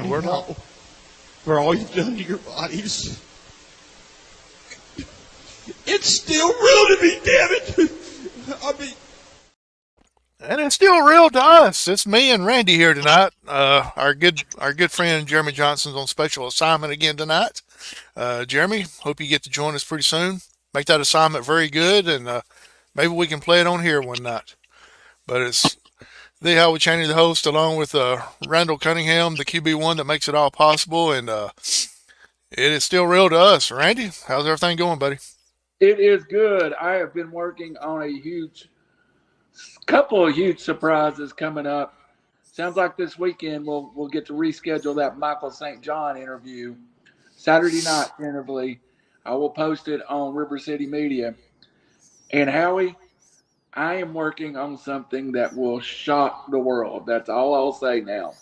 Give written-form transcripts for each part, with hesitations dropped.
No, we're not. For all you've done to your bodies. It's still real to me, damn it. I mean, and it's still real to us. It's me and Randy here tonight. Our good friend Jeremy Johnson's on special assignment again tonight. Jeremy, hope you get to join us pretty soon. Make that assignment very good, and maybe we can play it on here one night. But it's the Howard Chaney, the host, along with Randall Cunningham, the QB1 that makes it all possible, and it is still real to us. Randy, how's everything going, buddy? It is good. I have been working on a couple of huge surprises coming up. Sounds like this weekend we'll get to reschedule that Michael St. John interview. Saturday night, tentatively. I will post it on RiverCity-Media. And Howie, I am working on something that will shock the world. That's all I'll say now.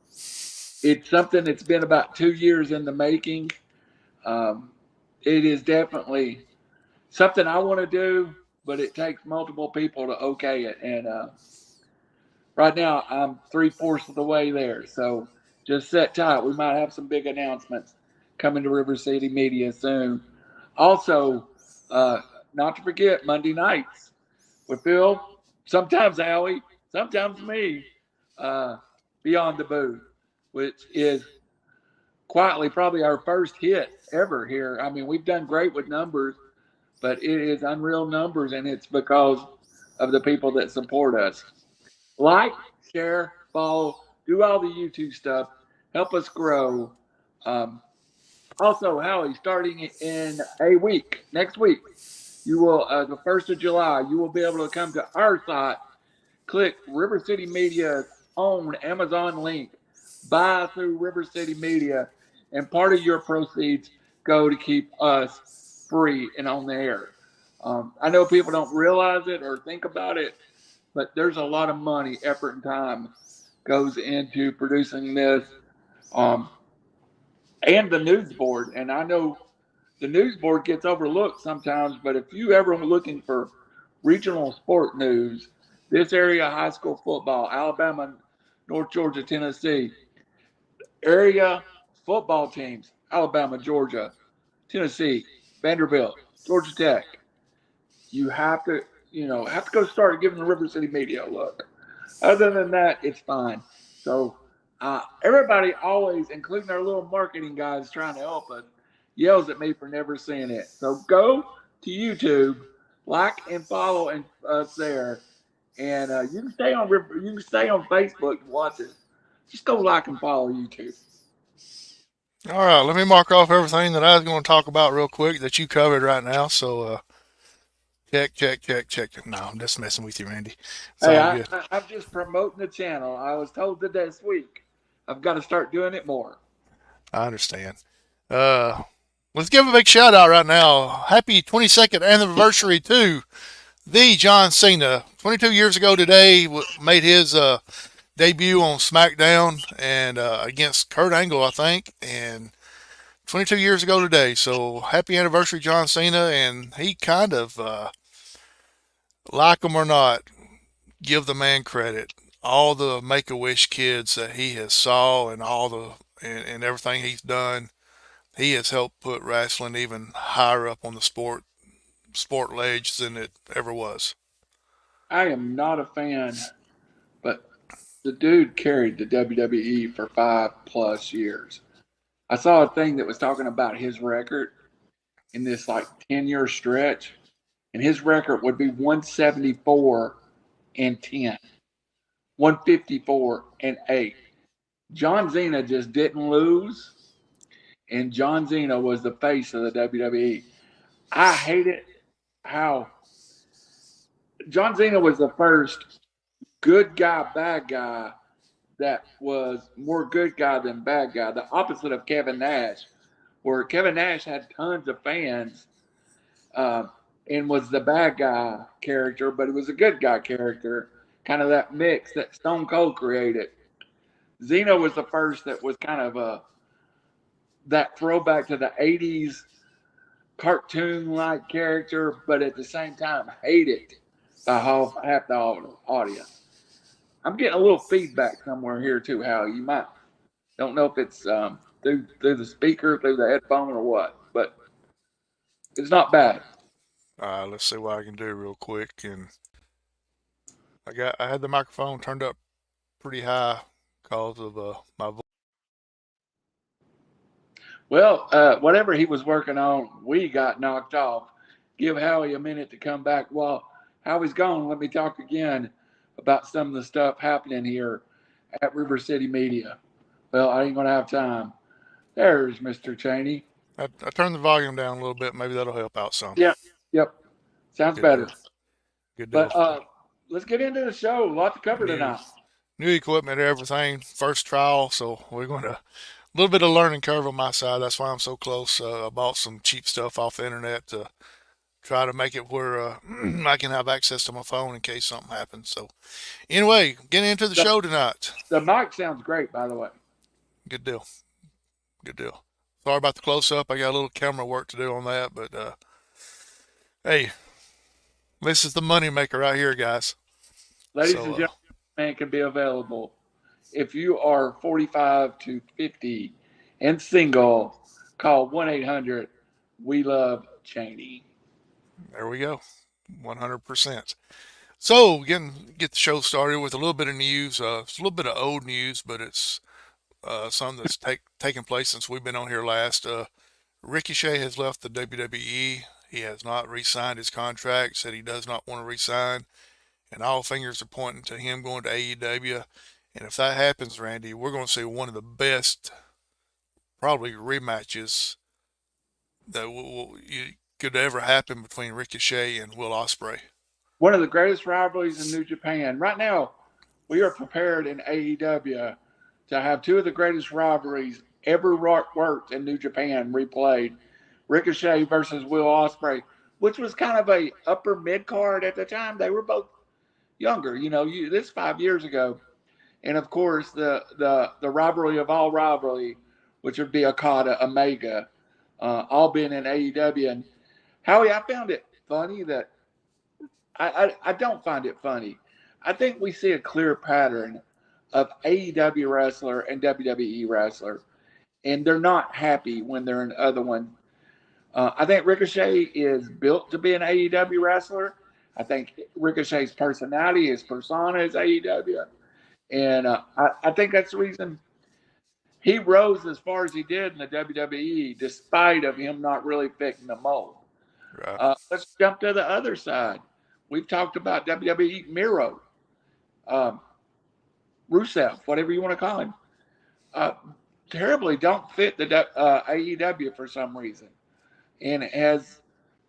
It's something that's been about 2 years in the making. It is definitely something I want to do, but it takes multiple people to okay it. And right now, I'm 3/4 of the way there. So just sit tight. We might have some big announcements coming to RiverCity-Media soon. Also, not to forget, Monday nights with Phil, sometimes Howie, sometimes me, Beyond the Booth, which is quietly probably our first hit ever here. I mean, we've done great with numbers, but it is unreal numbers, and it's because of the people that support us. Like, share, follow, do all the YouTube stuff. Help us grow. Also, Howie, starting in a week, next week, you will, the 1st of July, you will be able to come to our site, click RiverCity-Media's own Amazon link, buy through RiverCity-Media, and part of your proceeds go to keep us free and on the air. I know people don't realize it or think about it, but there's a lot of money, effort, and time goes into producing this, and the news board. And I know the news board gets overlooked sometimes, but if you ever are looking for regional sport news, this area high school football, Alabama, North Georgia, Tennessee, area football teams, Alabama, Georgia, Tennessee, Vanderbilt, Georgia Tech, you have to go start giving the RiverCity-Media a look. Other than that, it's fine. So everybody always, including our little marketing guys trying to help us, yells at me for never seeing it. So go to YouTube, like and follow us there, and you can stay on Facebook and watch it. Just go like and follow YouTube. All right, let me mark off everything that I was going to talk about real quick that you covered right now. So check. No, I'm just messing with you, Randy. It's all good. I'm just promoting the channel. I was told that this week I've got to start doing it more. I understand. Let's give a big shout out right now. Happy 22nd anniversary to the John Cena. 22 years ago today, made his debut on SmackDown and against Kurt Angle, I think, and 22 years ago today. So happy anniversary, John Cena. And he kind of, like him or not, give the man credit. All the Make-A-Wish kids that he has saw and and everything he's done, he has helped put wrestling even higher up on the sport ledge than it ever was. I am not a fan, but the dude carried the WWE for 5+ years. I saw a thing that was talking about his record in this 10-year stretch, and his record would be 174-10, 154-8. John Cena just didn't lose, and John Cena was the face of the WWE. I hated how John Cena was the first good guy, bad guy that was more good guy than bad guy. The opposite of Kevin Nash, where Kevin Nash had tons of fans and was the bad guy character, but it was a good guy character, kind of that mix that Stone Cold created. Cena was the first that was kind of that throwback to the 80s cartoon-like character, but at the same time hated by half the audience. I'm getting a little feedback somewhere here too, Hal. You might Don't know if it's through the speaker, through the headphone, or what, but it's not bad. Let's see what I can do real quick. And I had the microphone turned up pretty high because of my voice. Well, whatever he was working on, we got knocked off. Give Howie a minute to come back. While Howie's gone, let me talk again about some of the stuff happening here at RiverCity-Media. Well, I ain't going to have time. There's Mr. Cheney. I turned the volume down a little bit. Maybe that'll help out some. Yeah, yep. Sounds Good better. deal. Good But deal. let's get into the show. A lot to cover tonight. New equipment, everything. First trial, so we're going to a little bit of learning curve on my side. That's why I'm so close. I bought some cheap stuff off the internet to try to make it where I can have access to my phone in case something happens. So, anyway, getting into the show tonight. The mic sounds great, by the way. Good deal. Good deal. Sorry about the close up. I got a little camera work to do on that, but hey, this is the money maker right here, guys. Ladies and gentlemen, man can be available. If you are 45 to 50 and single, call 1-800 We Love Cheney. There we go. 100%. So, get the show started with a little bit of news. It's a little bit of old news, but it's something that's taken place since we've been on here last. Ricochet has left the WWE. He has not re-signed his contract, said he does not want to re-sign, and all fingers are pointing to him going to AEW. And if that happens, Randy, we're going to see one of the best, probably, rematches that could ever happen between Ricochet and Will Ospreay. One of the greatest rivalries in New Japan. Right now, we are prepared in AEW to have two of the greatest rivalries ever worked in New Japan replayed. Ricochet versus Will Ospreay, which was kind of a upper mid card at the time. They were both younger. This is 5 years ago. And of course, the rivalry of all rivalry, which would be Okada, Omega, all being in AEW. And Howie, I found it funny that I don't find it funny. I think we see a clear pattern of AEW wrestler and WWE wrestler, and they're not happy when they're in the other one. I think Ricochet is built to be an AEW wrestler. I think Ricochet's personality, his persona is AEW. And I think that's the reason he rose as far as he did in the WWE, despite of him not really fitting the mold. Right. Let's jump to the other side. We've talked about WWE Miro, Rusev, whatever you want to call him. Terribly don't fit the AEW for some reason, and has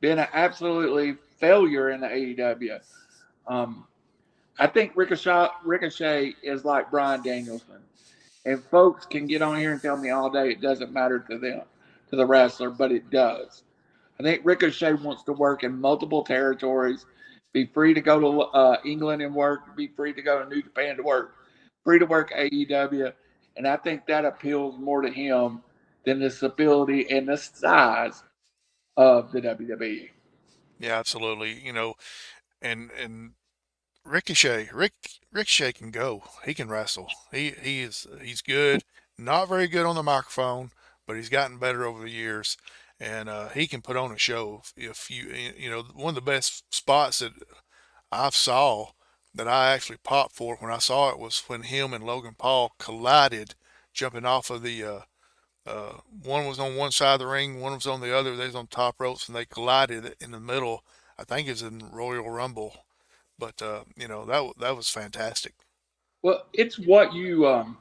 been an absolutely failure in the AEW. I think Ricochet is like Bryan Danielson. And folks can get on here and tell me all day it doesn't matter to them, to the wrestler, but it does. I think Ricochet wants to work in multiple territories, be free to go to England and work, be free to go to New Japan to work, free to work AEW. And I think that appeals more to him than the stability and the size of the WWE. Yeah, absolutely. And Ricochet can go. He can wrestle. He's good. Not very good on the microphone, but he's gotten better over the years, and he can put on a show. If one of the best spots that I've saw that I actually popped for when I saw it was when him and Logan Paul collided, jumping off of the. One was on one side of the ring, one was on the other. They was on top ropes, and they collided in the middle. I think it's in Royal Rumble. But that was fantastic. Well, it's what you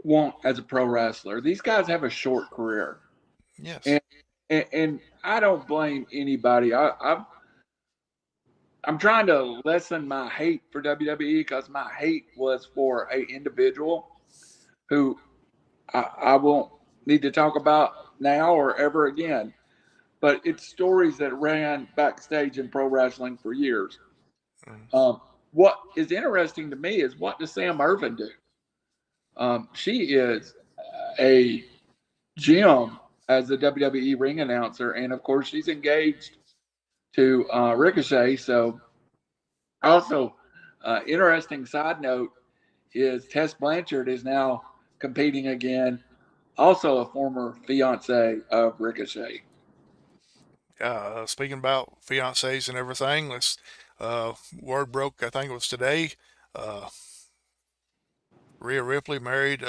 want as a pro wrestler. These guys have a short career. Yes. And I don't blame anybody. I'm trying to lessen my hate for WWE because my hate was for an individual who I won't need to talk about now or ever again. But it's stories that ran backstage in pro wrestling for years. What is interesting to me is, what does Sam Irvin do? She is a gem as a WWE ring announcer, and of course she's engaged to Ricochet. So, also, interesting side note is Tess Blanchard is now competing again. Also a former fiance of Ricochet. Speaking about fiancés and everything, word broke. I think it was today. Uh, Rhea Ripley married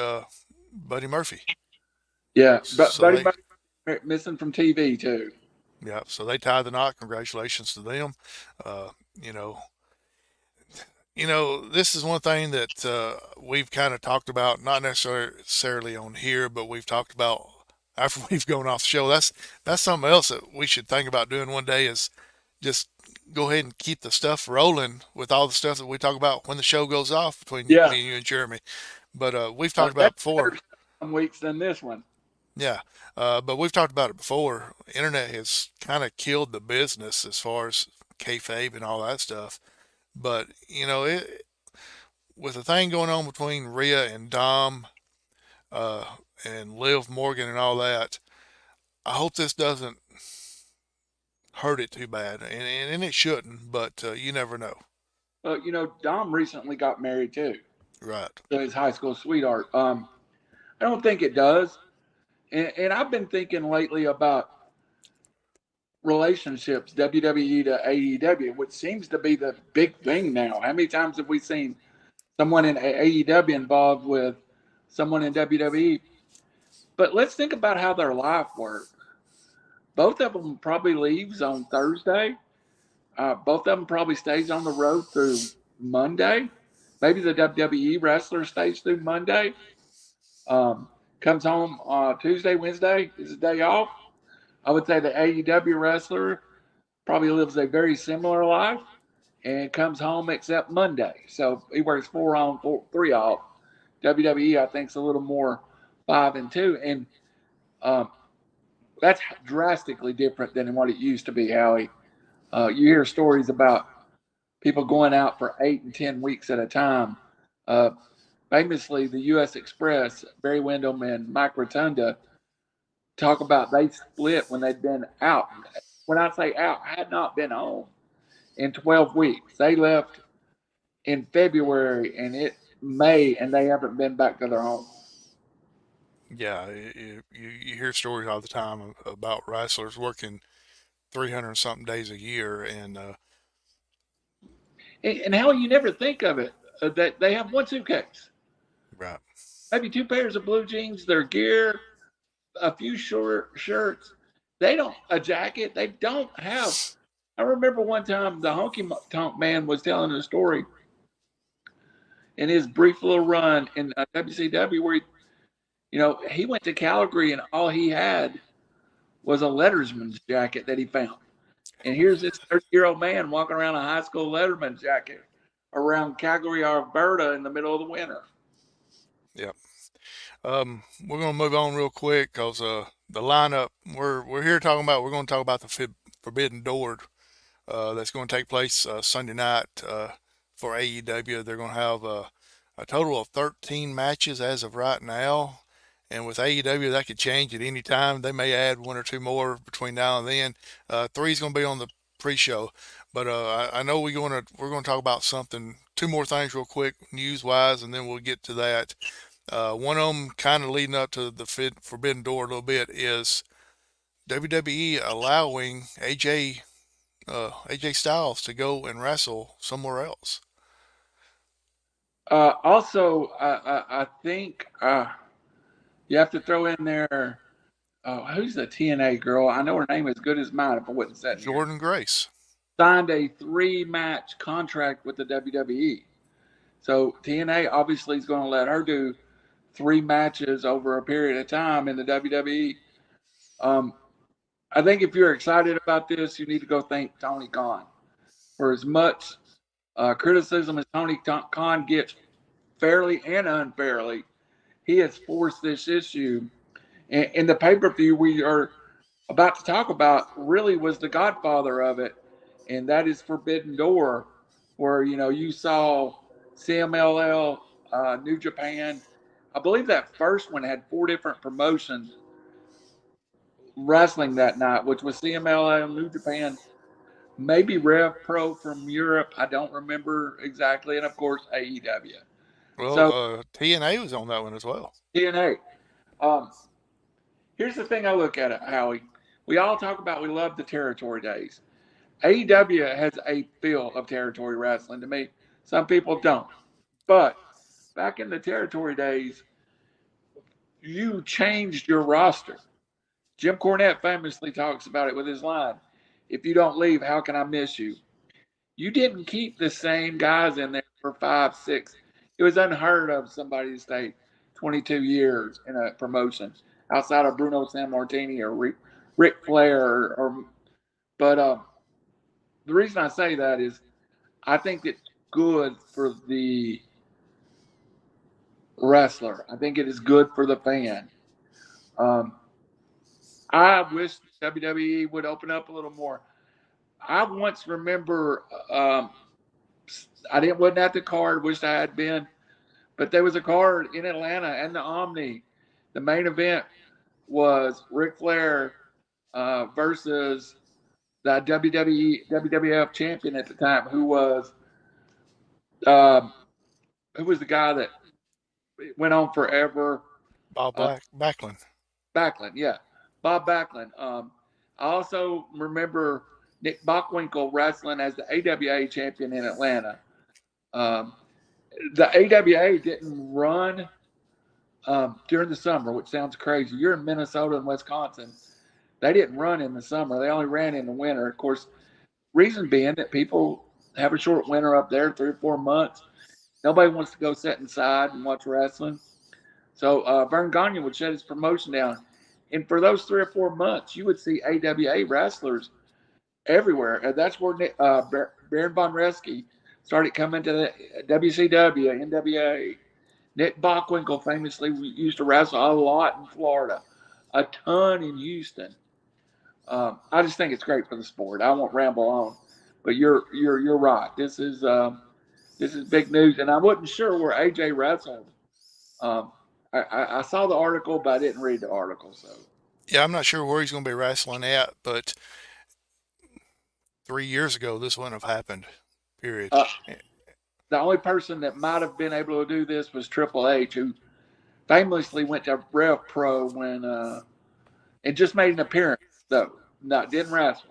Buddy Murphy. Yeah, but So Buddy they, Murphy missing from TV too. yeah, so they tied the knot. Congratulations to them. Uh, you know, this is one thing that we've kind of talked about, not necessarily on here, but we've talked about after we've gone off the show. That's something else that we should think about doing one day is just go ahead and keep the stuff rolling with all the stuff that we talk about when the show goes off between Yeah, me and you and Jeremy. But we've talked about it that's before. better some weeks than this one. Yeah, but we've talked about it before. Internet has kind of killed the business as far as kayfabe and all that stuff. But with the thing going on between Rhea and Dom, uh, and Liv Morgan and all that, I hope this doesn't hurt it too bad, and it shouldn't. But you never know, Well, Dom recently got married too right? to his high school sweetheart. I don't think it does. And I've been thinking lately about relationships, WWE to AEW, which seems to be the big thing now. How many times have we seen someone in AEW involved with someone in WWE? But let's think about how their life works. Both of them probably leaves on Thursday. Both of them probably stays on the road through Monday. Maybe the WWE wrestler stays through Monday. Comes home Tuesday, Wednesday is a day off. I would say the AEW wrestler probably lives a very similar life and comes home except Monday. So he works 4 on, 3 off. WWE, I think, is a little more 5 and 2. And um, that's drastically different than what it used to be, Howie. You hear stories about people going out for 8 and 10 weeks at a time. Uh, Famously, the U.S. Express, Barry Windham and Mike Rotunda talk about they split when they'd been out. When I say out, had not been home in 12 weeks. They left in February and it May, and they haven't been back to their home. Yeah, you hear stories all the time about wrestlers working 300 something days a year, and And how you never think of it that they have one suitcase, right, maybe 2 pairs of blue jeans, their gear, a few short shirts. They don't a jacket. They don't have. I remember one time the honky tonk man was telling a story in his brief little run in WCW where he went to Calgary and all he had was a lettersman's jacket that he found. And here's this 30-year-old man walking around a high school letterman's jacket around Calgary, Alberta in the middle of the winter. yeah. We're gonna move on real quick because the lineup we're here talking about. We're going to talk about the Forbidden Door that's going to take place Sunday night for AEW. They're going to have a total of 13 matches as of right now. And with AEW, that could change at any time. They may add 1 or 2 more between now and then. 3 is going to be on the pre-show, but I know we're going to talk about something, 2 more things real quick, news-wise, and then we'll get to that. One of them, kind of leading up to the Forbidden Door a little bit, is WWE allowing AJ Styles to go and wrestle somewhere else. Also, I think you have to throw in there. Who's the TNA girl? I know her name is good as mine. If I wasn't sitting here. Jordan Grace Signed a 3-match contract with the WWE. So TNA obviously is going to let her do 3 matches over a period of time in the WWE. I think if you're excited about this, you need to go thank Tony Khan. For as much criticism as Tony Khan gets fairly and unfairly, he has forced this issue. And the pay-per-view we are about to talk about really was the godfather of it, and that is Forbidden Door, where you saw CMLL, New Japan. I believe that first one had 4 different promotions wrestling that night, which was CMLL, New Japan, maybe Rev Pro from Europe. I don't remember exactly, and of course AEW. Well, So TNA was on that one as well. TNA. Um, here's the thing I look at it, Howie. We all talk about we love the territory days. AEW has a feel of territory wrestling to me. Some people don't. But back in the territory days, you changed your roster. Jim Cornette famously talks about it with his line, "If you don't leave, how can I miss you?" You didn't keep the same guys in there for 5, 6. It was unheard of somebody to stay 22 years in a promotion outside of Bruno Sammartini or Ric Flair. But the reason I say that is I think it's good for the wrestler. I think it is good for the fan. Um, I wish WWE would open up a little more. I once remember wasn't at the card. Wish I had been, but there was a card in Atlanta and the Omni. The main event was Ric Flair versus the WWF champion at the time, um, who was the guy that went on forever. Bob Uh, Backlund. Backlund, yeah, Bob Backlund. I also remember Nick Bockwinkel wrestling as the AWA champion in Atlanta. Um, the AWA didn't run during the summer, which sounds crazy. You're in Minnesota and Wisconsin. They didn't run in the summer. They only ran in the winter. Of course, reason being that people have a short winter up there, 3 or 4 months. Nobody wants to go sit inside and watch wrestling. So Vern Gagne would shut his promotion down. And for those 3 or 4 months, you would see AWA wrestlers everywhere. And that's where Baron Von Reschke started coming to the WCW, NWA. Nick Bockwinkel famously used to wrestle a lot in Florida, a ton in Houston. I just think it's great for the sport. I won't ramble on, but you're right. This is big news, and I wasn't sure where AJ wrestled. Um, I saw the article, but I didn't read the article. So Yeah, I'm not sure where he's going to be wrestling at, but 3 years ago, this wouldn't have happened. Period. uh, the only person that might have been able to do this was Triple H, who famously went to Rev Pro when and just made an appearance though. No, didn't wrestle.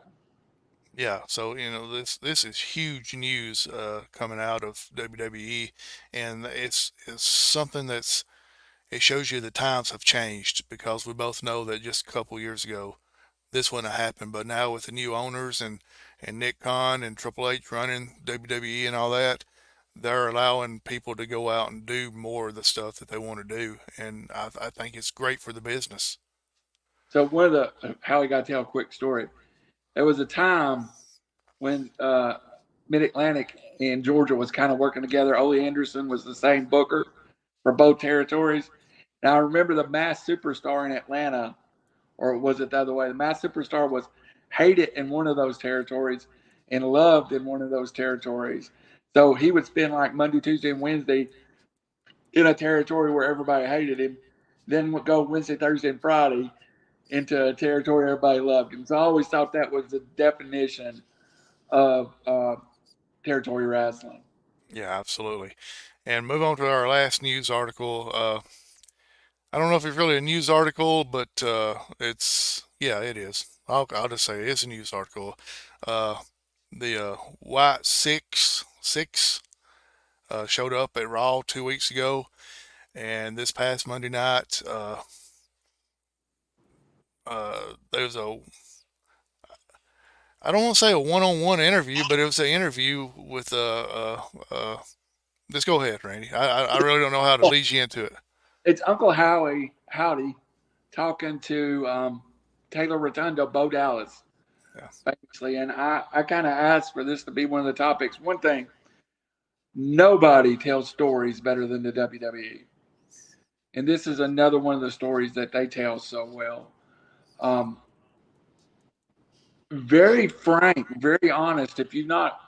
Yeah, so this is huge news coming out of WWE, and it's something it shows you the times have changed because we both know that just a couple years ago this wouldn't have happened, but now with the new owners and Nick Khan and Triple H running WWE and all that, they're allowing people to go out and do more of the stuff that they want to do, and I think it's great for the business. So one of the how I got to tell a quick story. There was a time when Mid Atlantic and Georgia was kind of working together. Ole Anderson was the same booker for both territories. Now I remember the Mass Superstar in Atlanta, or was it the other way? The Mass Superstar was hated in one of those territories and loved in one of those territories. So he would spend like Monday, Tuesday, and Wednesday in a territory where everybody hated him, then would go Wednesday, Thursday, and Friday into a territory everybody loved him. So I always thought that was the definition of territory wrestling. Yeah, absolutely. And move on to our last news article. I don't know if it's really a news article, but yeah, it is. I'll just say it's a news article. Uh, the White Six showed up at Raw 2 weeks ago, and this past Monday night, there was a I don't want to say a one-on-one interview, but it was an interview with Just go ahead, Randy. I really don't know how to lead you into it. It's Uncle Howdy talking to Taylor Rotundo, Bo Dallas, Yeah. basically. And I kind of asked for this to be one of the topics. One thing, nobody tells stories better than the WWE. And this is another one of the stories that they tell so well. Very frank, very honest. If you've not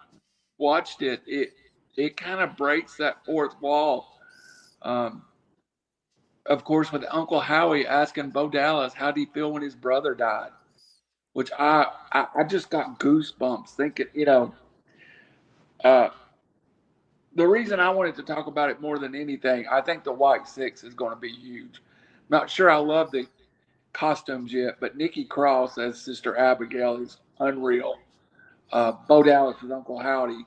watched it, it kind of breaks that fourth wall. Of course, with Uncle Howie asking Bo Dallas how did he feel when his brother died, which I just got goosebumps thinking, uh, the reason I wanted to talk about it more than anything, I think the White Six is going to be huge. Not sure I love the costumes yet, but Nikki Cross as Sister Abigail is unreal. Bo Dallas as Uncle Howdy.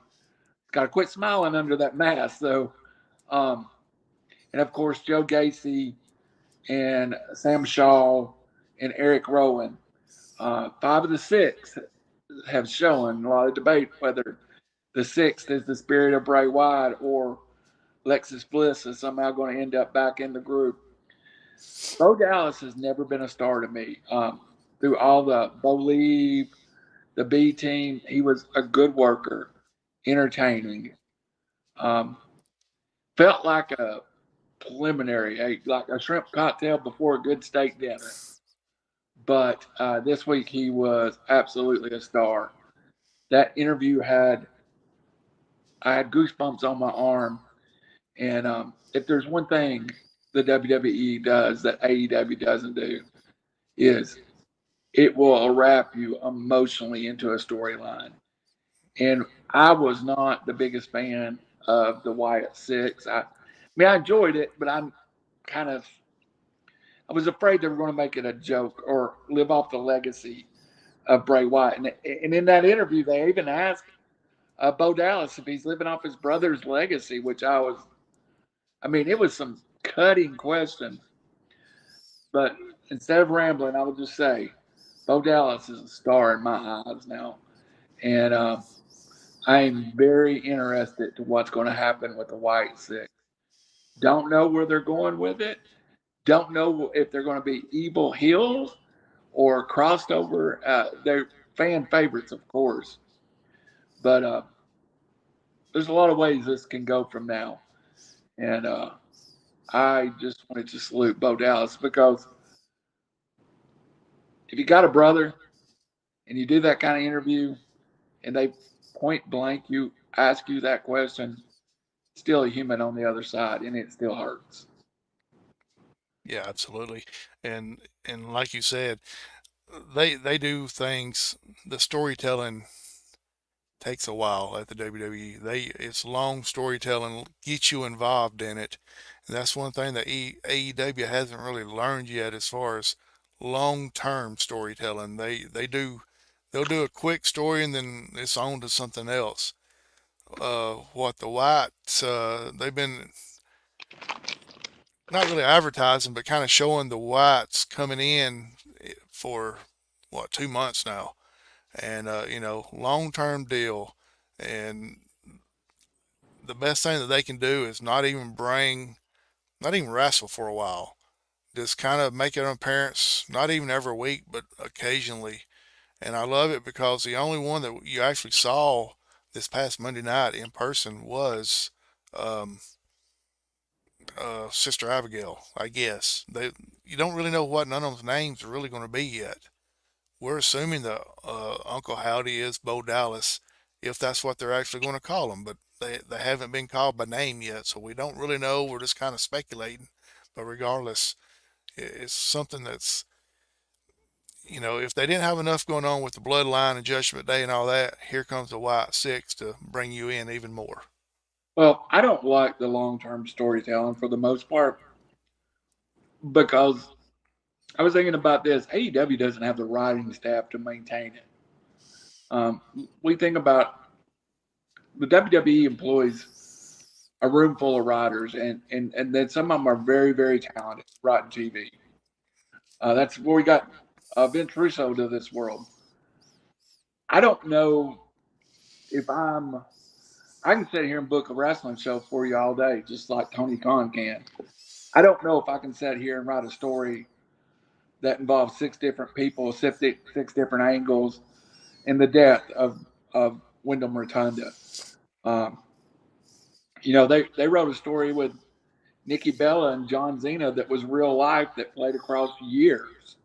Got to quit smiling under that mask, though. And of course, Joe Gacy and Sam Shaw and Eric Rowan. 5 of the 6 have shown a lot of debate whether the 6th is the Spirit of Bray Wyatt or Lexus Bliss is somehow going to end up back in the group. Bo Dallas has never been a star to me. Through all the Believe, the B team, he was a good worker, entertaining. Felt like a preliminary, like a shrimp cocktail before a good steak dinner. But this week he was absolutely a star. That interview I had goosebumps on my arm. And if there's one thing the WWE does that AEW doesn't do, is it will wrap you emotionally into a storyline. And I was not the biggest fan of the Wyatt Six. I enjoyed it, but I was afraid they were going to make it a joke or live off the legacy of Bray Wyatt. And in that interview, they even asked Bo Dallas if he's living off his brother's legacy, which it was some cutting questions. But instead of rambling, I will just say Bo Dallas is a star in my eyes now. And I am very interested to what's going to happen with the White Six. Don't know where they're going with it. Don't know if they're going to be evil heels or crossed over. They're fan favorites, of course. But there's a lot of ways this can go from now. And I just wanted to salute Bo Dallas because if you got a brother and you do that kind of interview and they point blank ask you that question, still a human on the other side, and it still hurts. Yeah, absolutely. And like you said, they do things. The storytelling takes a while at the WWE. It's long storytelling, get you involved in it. And that's one thing that AEW hasn't really learned yet as far as long-term storytelling. They'll do a quick story and then it's on to something else. What the Whites, they've been not really advertising, but kind of showing the Whites coming in for 2 months now, and long-term deal. And the best thing that they can do is not even wrestle for a while. Just kind of make an appearance, not even every week, but occasionally. And I love it because the only one that you actually saw this past Monday night in person was um, Sister Abigail, I guess. You don't really know what none of those names are really going to be yet. We're assuming that Uncle Howdy is Bo Dallas, if that's what they're actually going to call him, but they haven't been called by name yet, so we don't really know. We're just kind of speculating. But regardless, it's something that's, if they didn't have enough going on with the bloodline and Judgment Day and all that, here comes the White Six to bring you in even more. Well, I don't like the long-term storytelling for the most part because I was thinking about this. AEW doesn't have the writing staff to maintain it. We think about the WWE employs a room full of writers, and then some of them are very, very talented writing TV. That's where we got Vince Russo to this world. I don't know if I can sit here and book a wrestling show for you all day, just like Tony Khan can. I don't know if I can sit here and write a story that involves 6 different people, 6 different angles, and the death of Wyndham Rotunda. They wrote a story with Nikki Bella and John Cena that was real life that played across years.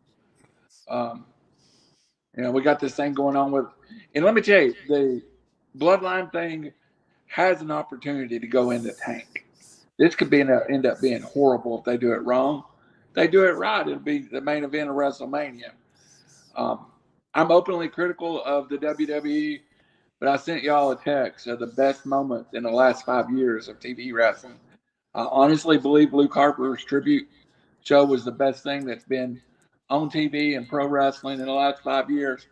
We got this thing going on with, and let me tell you, the bloodline thing has an opportunity to go in the tank. This could end up being horrible if they do it wrong. If they do it right, it'll be the main event of WrestleMania. I'm openly critical of the WWE but I sent y'all a text of the best moments in the last 5 years of TV wrestling. I honestly believe Luke Harper's tribute show was the best thing that's been on TV and pro wrestling in the last 5 years.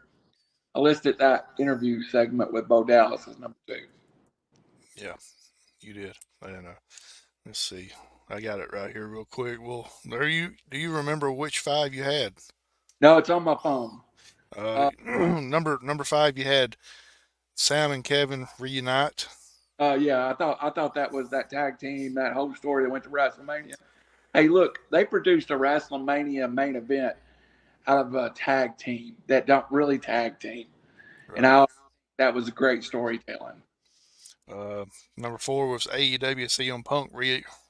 I listed that interview segment with Bo Dallas as number two. Yeah, you did. And let's see. I got it right here real quick. Well, there you do you remember which five you had? No, it's on my phone. Uh, Number five you had Sam and Kevin reunite. yeah, I thought that was that tag team, that whole story that went to WrestleMania. Hey, look, they produced a WrestleMania main event out of a tag team that don't really tag team, and Right. I that was great storytelling. Uh, Number four was AEW CM Punk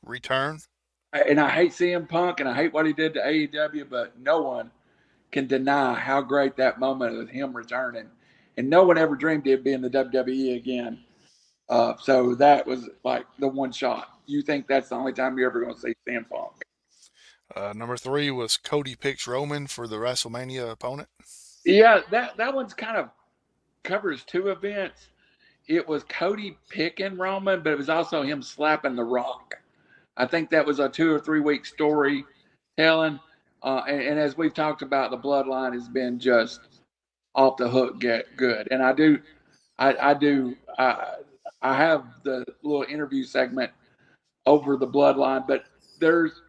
return. And I hate CM Punk and I hate what he did to AEW, but no one can deny how great that moment of him returning. And no one ever dreamed he'd be in the WWE again. So that was like the one shot. You think that's the only time you're ever going to see CM Punk? Number three was Cody picks Roman for the WrestleMania opponent. Yeah, that one's kind of covers two events. It was Cody picking Roman, but it was also him slapping The Rock. I think that was a 2 or 3 week story telling. And as we've talked about, the bloodline has been just off the hook get good. And I have the little interview segment over the bloodline, but there's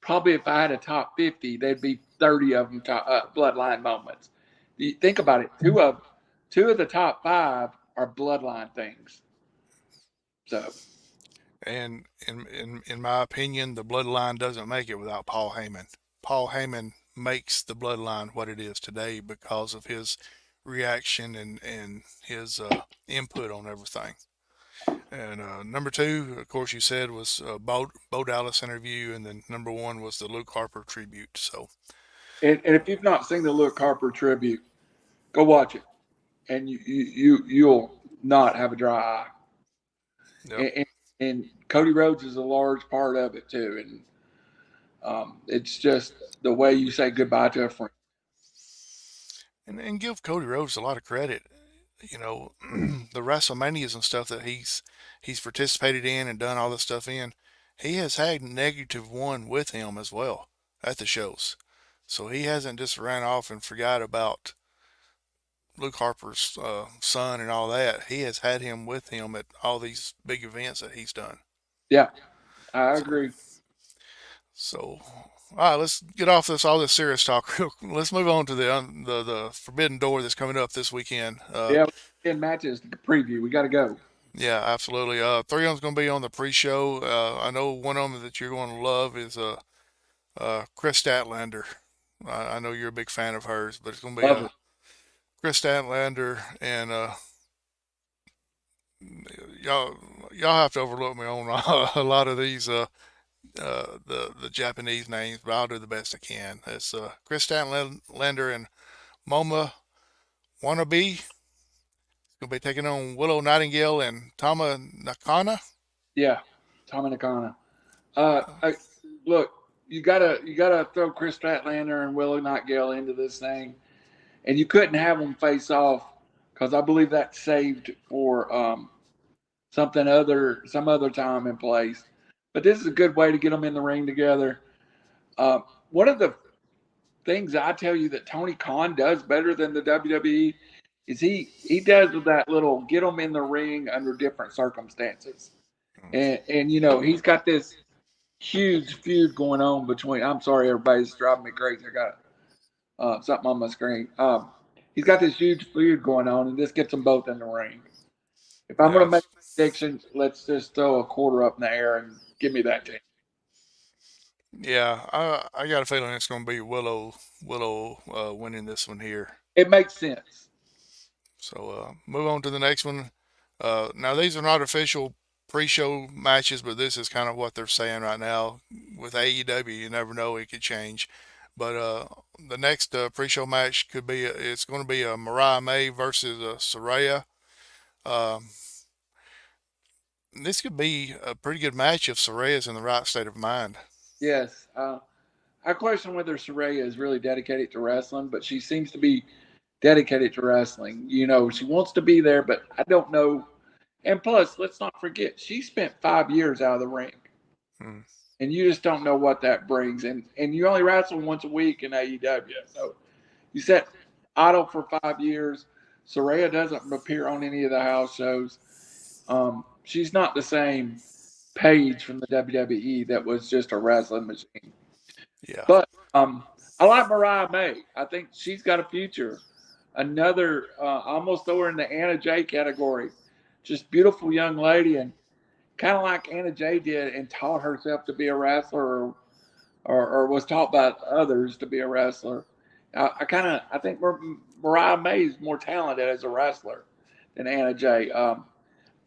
probably if I had a top 50, there'd be 30 of them bloodline moments. You think about it, two of the top five are bloodline things. So And in my opinion, the bloodline doesn't make it without Paul Heyman. Paul Heyman makes the bloodline what it is today because of his reaction and his input on everything. And number two, of course, you said was Bo Dallas interview, and then number one was the Luke Harper tribute. So, and if you've not seen the Luke Harper tribute, go watch it, and you'll not have a dry eye. yep. And Cody Rhodes is a large part of it too, and it's just the way you say goodbye to a friend. And give Cody Rhodes a lot of credit. You know, the WrestleManias and stuff that he's participated in and done all this stuff in, he has had negative one with him as well at the shows. So he hasn't just ran off and forgot about Luke Harper's son and all that. He has had him with him at all these big events that he's done. Yeah, I So, agree. so, all right, let's get off all this serious talk. Let's move on to the Forbidden Door that's coming up this weekend. Yeah, 10 matches to preview. We got to go. Yeah, absolutely. Three of them's going to be on the pre-show. I know one of them that you're going to love is Chris Statlander. I know you're a big fan of hers, but it's going to be Love it. Chris Statlander and y'all y'all have to overlook me on a lot of these the Japanese names, but I'll do the best I can. It's Chris Statlander and Moma Wannabe. Going to be taking on Willow Nightingale and Tama Nakana. Yeah, Tommy Nakana. Look, you gotta throw Chris Statlander and Willow Nightingale into this thing, and you couldn't have them face off because I believe that's saved for some other time and place. But this is a good way to get them in the ring together. One of the things I tell you that Tony Khan does better than the WWE is he does that little get them in the ring under different circumstances, and he's got this huge feud going on between. I'm sorry, everybody's driving me crazy. I got something on my screen. He's got this huge feud going on, and this gets them both in the ring. If I'm going Yeah, to make predictions, let's just throw a quarter up in the air and give me that team. yeah. I got a feeling it's going to be Willow winning this one here. It makes sense. So move on to the next one. Now these are not official pre-show matches, but this is kind of what they're saying right now. With AEW, you never know; it could change. But the next pre-show match could be it's going to be a Mariah May versus Saraya. Um, this could be a pretty good match if Saraya's in the right state of mind. Yes. I question whether Saraya is really dedicated to wrestling, but she seems to be dedicated to wrestling. You know, she wants to be there, but I don't know. And plus, let's not forget, she spent 5 years out of the ring. Hmm. And you just don't know what that brings. And you only wrestle once a week in AEW. So you set idle for 5 years. Saraya doesn't appear on any of the house shows. She's not the same Paige from the WWE that was just a wrestling machine. Yeah. But I like Mariah May. I think she's got a future. Another, I almost throw her in the Anna Jay category. Just beautiful young lady, and kind of like Anna Jay did and taught herself to be a wrestler, or was taught by others to be a wrestler. I think Mariah May is more talented as a wrestler than Anna Jay.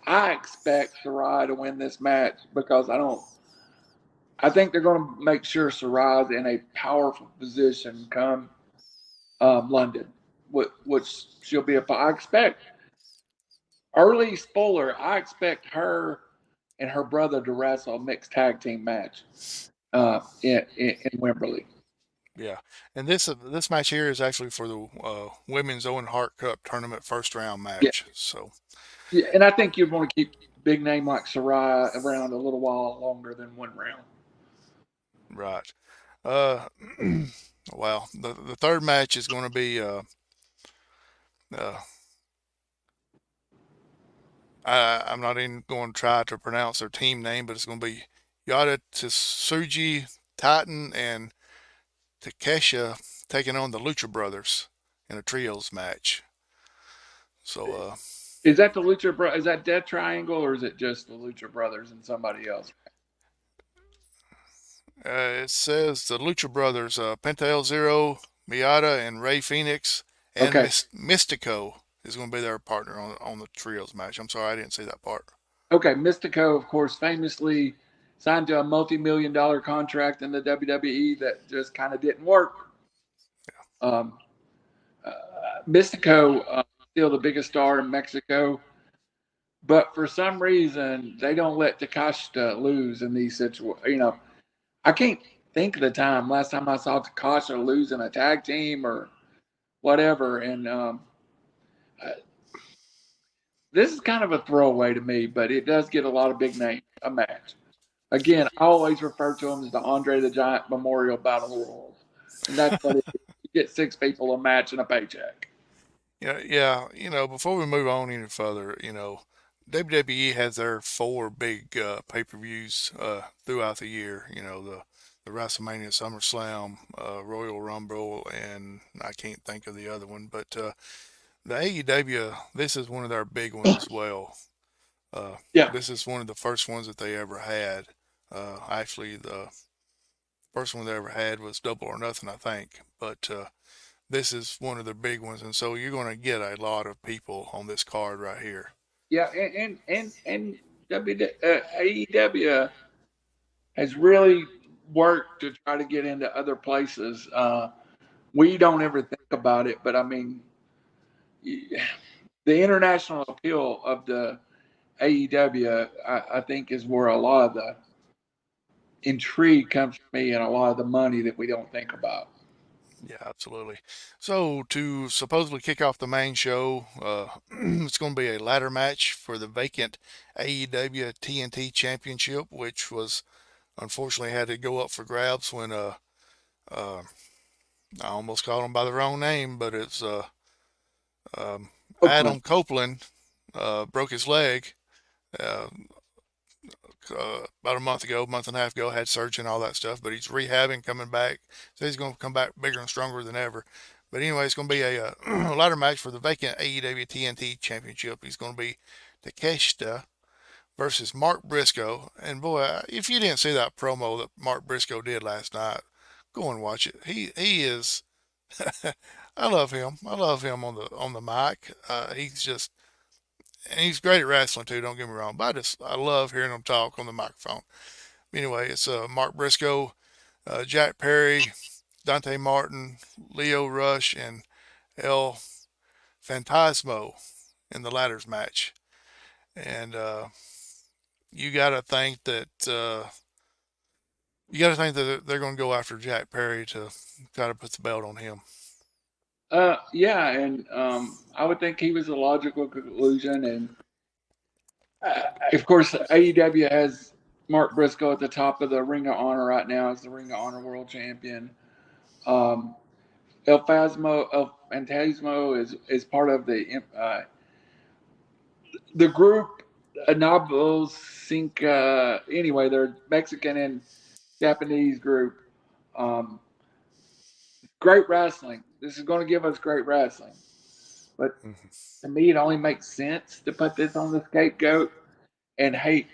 I expect Sarai to win this match because I think they're going to make sure Sarai's in a powerful position come London, which she'll be I expect early spoiler. I expect her and her brother to wrestle a mixed tag team match in Wembley. Yeah, and this match here is actually for the Women's Owen Hart Cup tournament first round Yeah, match. So yeah, and I think you'd want to keep big name like Sarai around a little while longer than one round. right. Uh, well, the third match is going to be uh, I'm not even going to try to pronounce their team name, but it's going to be Yada Tsuji Titan and Takesha taking on the Lucha Brothers in a trios match. So Is that the Lucha Bro? Is that Death Triangle, or is it just the Lucha Brothers and somebody else? it says the Lucha Brothers, Penta El Zero, Miata, and Ray Phoenix, and Okay, Mystico is going to be their partner on the trios match. I'm sorry, I didn't see that part. okay. Mystico, of course, famously signed to a multi-million-dollar contract in the WWE that just kind of didn't work. Um, uh, Mystico, still the biggest star in Mexico, but for some reason they don't let Takeshita lose in these situations. You know, I can't think of the last time I saw Takeshita lose in a tag team or whatever. And uh, this is kind of a throwaway to me, but it does get a lot of big names a match. Again, I always refer to them as the Andre the Giant Memorial Battle Royals, and that's what it is. You get 6 people a match and a paycheck. Yeah, yeah. Before we move on any further, WWE has their four big pay-per-views throughout the year. The WrestleMania, SummerSlam, Royal Rumble, and I can't think of the other one. But the AEW, this is one of their big ones as well. Uh, Yeah, this is one of the first ones that they ever had. Actually, the first one they ever had was Double or Nothing, I think. But this is one of the big ones, and so you're going to get a lot of people on this card right here. yeah, and AEW has really worked to try to get into other places. We don't ever think about it, but I mean, the international appeal of the AEW, I think, is where a lot of the intrigue comes from me, and a lot of the money that we don't think about. Yeah, absolutely. So to supposedly kick off the main show, it's going to be a ladder match for the vacant AEW TNT Championship, which was unfortunately had to go up for grabs when uh, I almost called him by the wrong name, but it's Oakland. Adam Copeland broke his leg uh, about a month ago, month and a half ago, had surgery and all that stuff, but he's rehabbing, coming back. So he's going to come back bigger and stronger than ever. But anyway, it's going to be a ladder match for the vacant AEW TNT Championship. He's going to be Takeshita versus Mark Briscoe. And boy, if you didn't see that promo that Mark Briscoe did last night, go and watch it. He is. I love him. I love him on the mic. He's just and he's great at wrestling too. Don't get me wrong, but I love hearing him talk on the microphone. Anyway, it's Mark Briscoe, Jack Perry, Dante Martin, Lio Rush, and El Fantasmo in the ladders match. And you got to think that they're going to go after Jack Perry to try to put the belt on him. Yeah, and I would think he was a logical conclusion. And of course, AEW has Mark Briscoe at the top of the Ring of Honor right now as the Ring of Honor World Champion. Um, El Fantasmo is part of the group. Nabos Cinca. Anyway, they're Mexican and Japanese group. Um, Great wrestling. This is going to give us great wrestling. But to me, it only makes sense to put this on the scapegoat. And hey,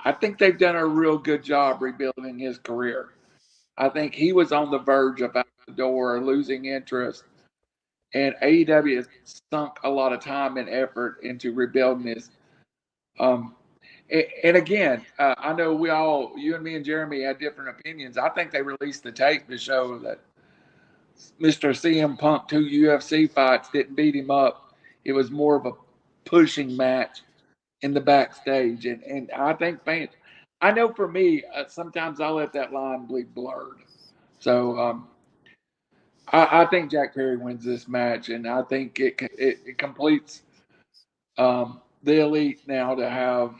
I think they've done a real good job rebuilding his career. I think he was on the verge of out the door, losing interest, and AEW has sunk a lot of time and effort into rebuilding his. Um, and again, I know you and me and Jeremy had different opinions. I think they released the tape to show that Mr. CM Punk 2 UFC fights didn't beat him up. It was more of a pushing match in the backstage. And I think fans, I know for me, sometimes I let that line be blurred. So I think Jack Perry wins this match, and I think it completes the elite now to have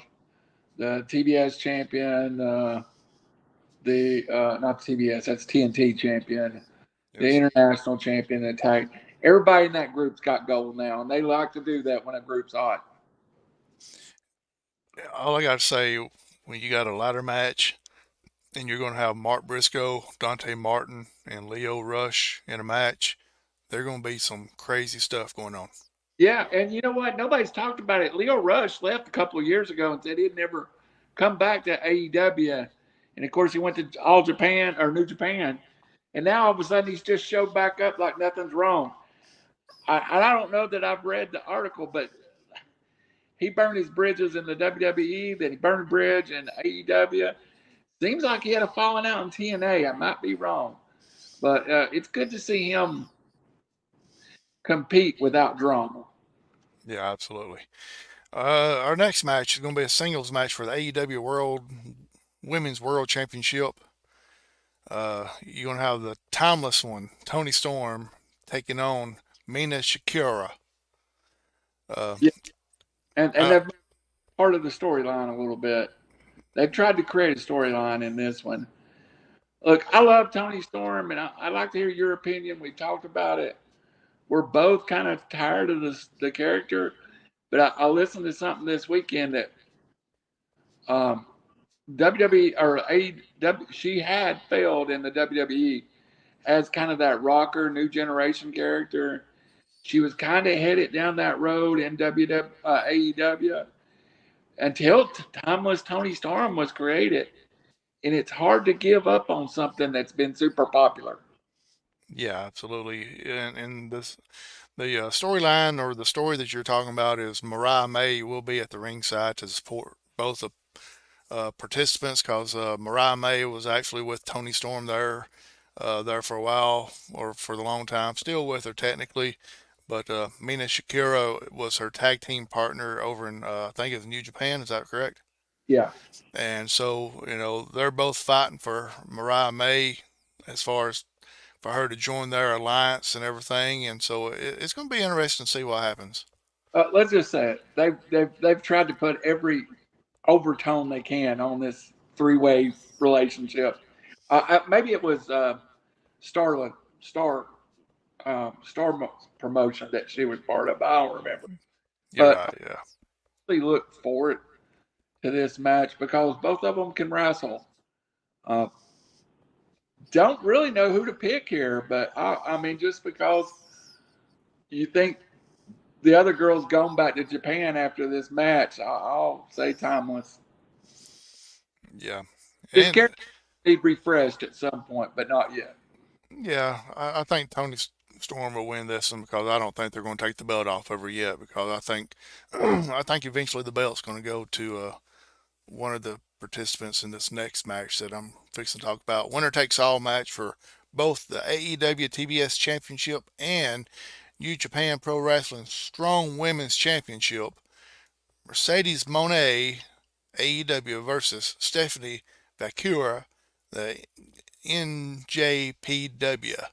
the TBS champion, the not TBS, that's TNT champion, the Yes. international champion, the tag. Everybody in that group's got gold now, and they like to do that when a group's hot. All I got to say, when you got a ladder match and you're going to have Mark Briscoe, Dante Martin, and Lio Rush in a match, there's going to be some crazy stuff going on. Yeah, and you know what? Nobody's talked about it. Lio Rush left a couple of years ago and said he'd never come back to AEW. And of course, he went to All Japan or New Japan. And now all of a sudden, he's just showed back up like nothing's wrong. I don't know that I've read the article, but he burned his bridges in the WWE, then he burned a bridge in AEW. Seems like he had a falling out in TNA. I might be wrong. But it's good to see him compete without drama. Yeah, absolutely. Our next match is going to be a singles match for the AEW Women's World Championship. You're going to have the timeless one, Tony Storm, taking on Mina Shakira. Uh, Yeah, and uh, they've part of the storyline a little bit. They've tried to create a storyline in this one. Look, I love Tony Storm, and I'd like to hear your opinion. We talked about it. We're both kind of tired of the character, but I listened to something this weekend that um, WWE or AEW, she had failed in the WWE as kind of that rocker, new generation character. She was kind of headed down that road in AEW until Timeless Tony Storm was created. And it's hard to give up on something that's been super popular. yeah, absolutely. And the storyline or the story that you're talking about is Mariah May will be at the ringside to support both the participants because Mariah May was actually with Tony Storm there for a while or for the long time, still with her technically. But Mina Shakira was her tag team partner over in, I think it's New Japan. Is that correct? Yeah. And so, they're both fighting for Mariah May as far as for her to join their alliance and everything. And so it's going to be interesting to see what happens. Let's just say it. They've tried to put every overtone they can on this three-way relationship. Maybe it was Starlet Star Star promotion that she was part of. I don't remember, You're but right. Yeah. I really look forward to this match because both of them can wrestle. Uh, don't really know who to pick here, but I mean, just because you think the other girl's gone back to Japan after this match, I'll say Timeless. Yeah. This And character needs refreshed at some point, but not yet. yeah, I think Tony Storm will win this one because I don't think they're going to take the belt off of her yet because I think I think eventually the belt's going to go to one of the participants in this next match that I'm fixing to talk about. Winner takes all match for both the AEW TBS Championship and New Japan Pro Wrestling Strong Women's Championship. Mercedes Monet, AEW versus Stephanie Bakura, the NJPW.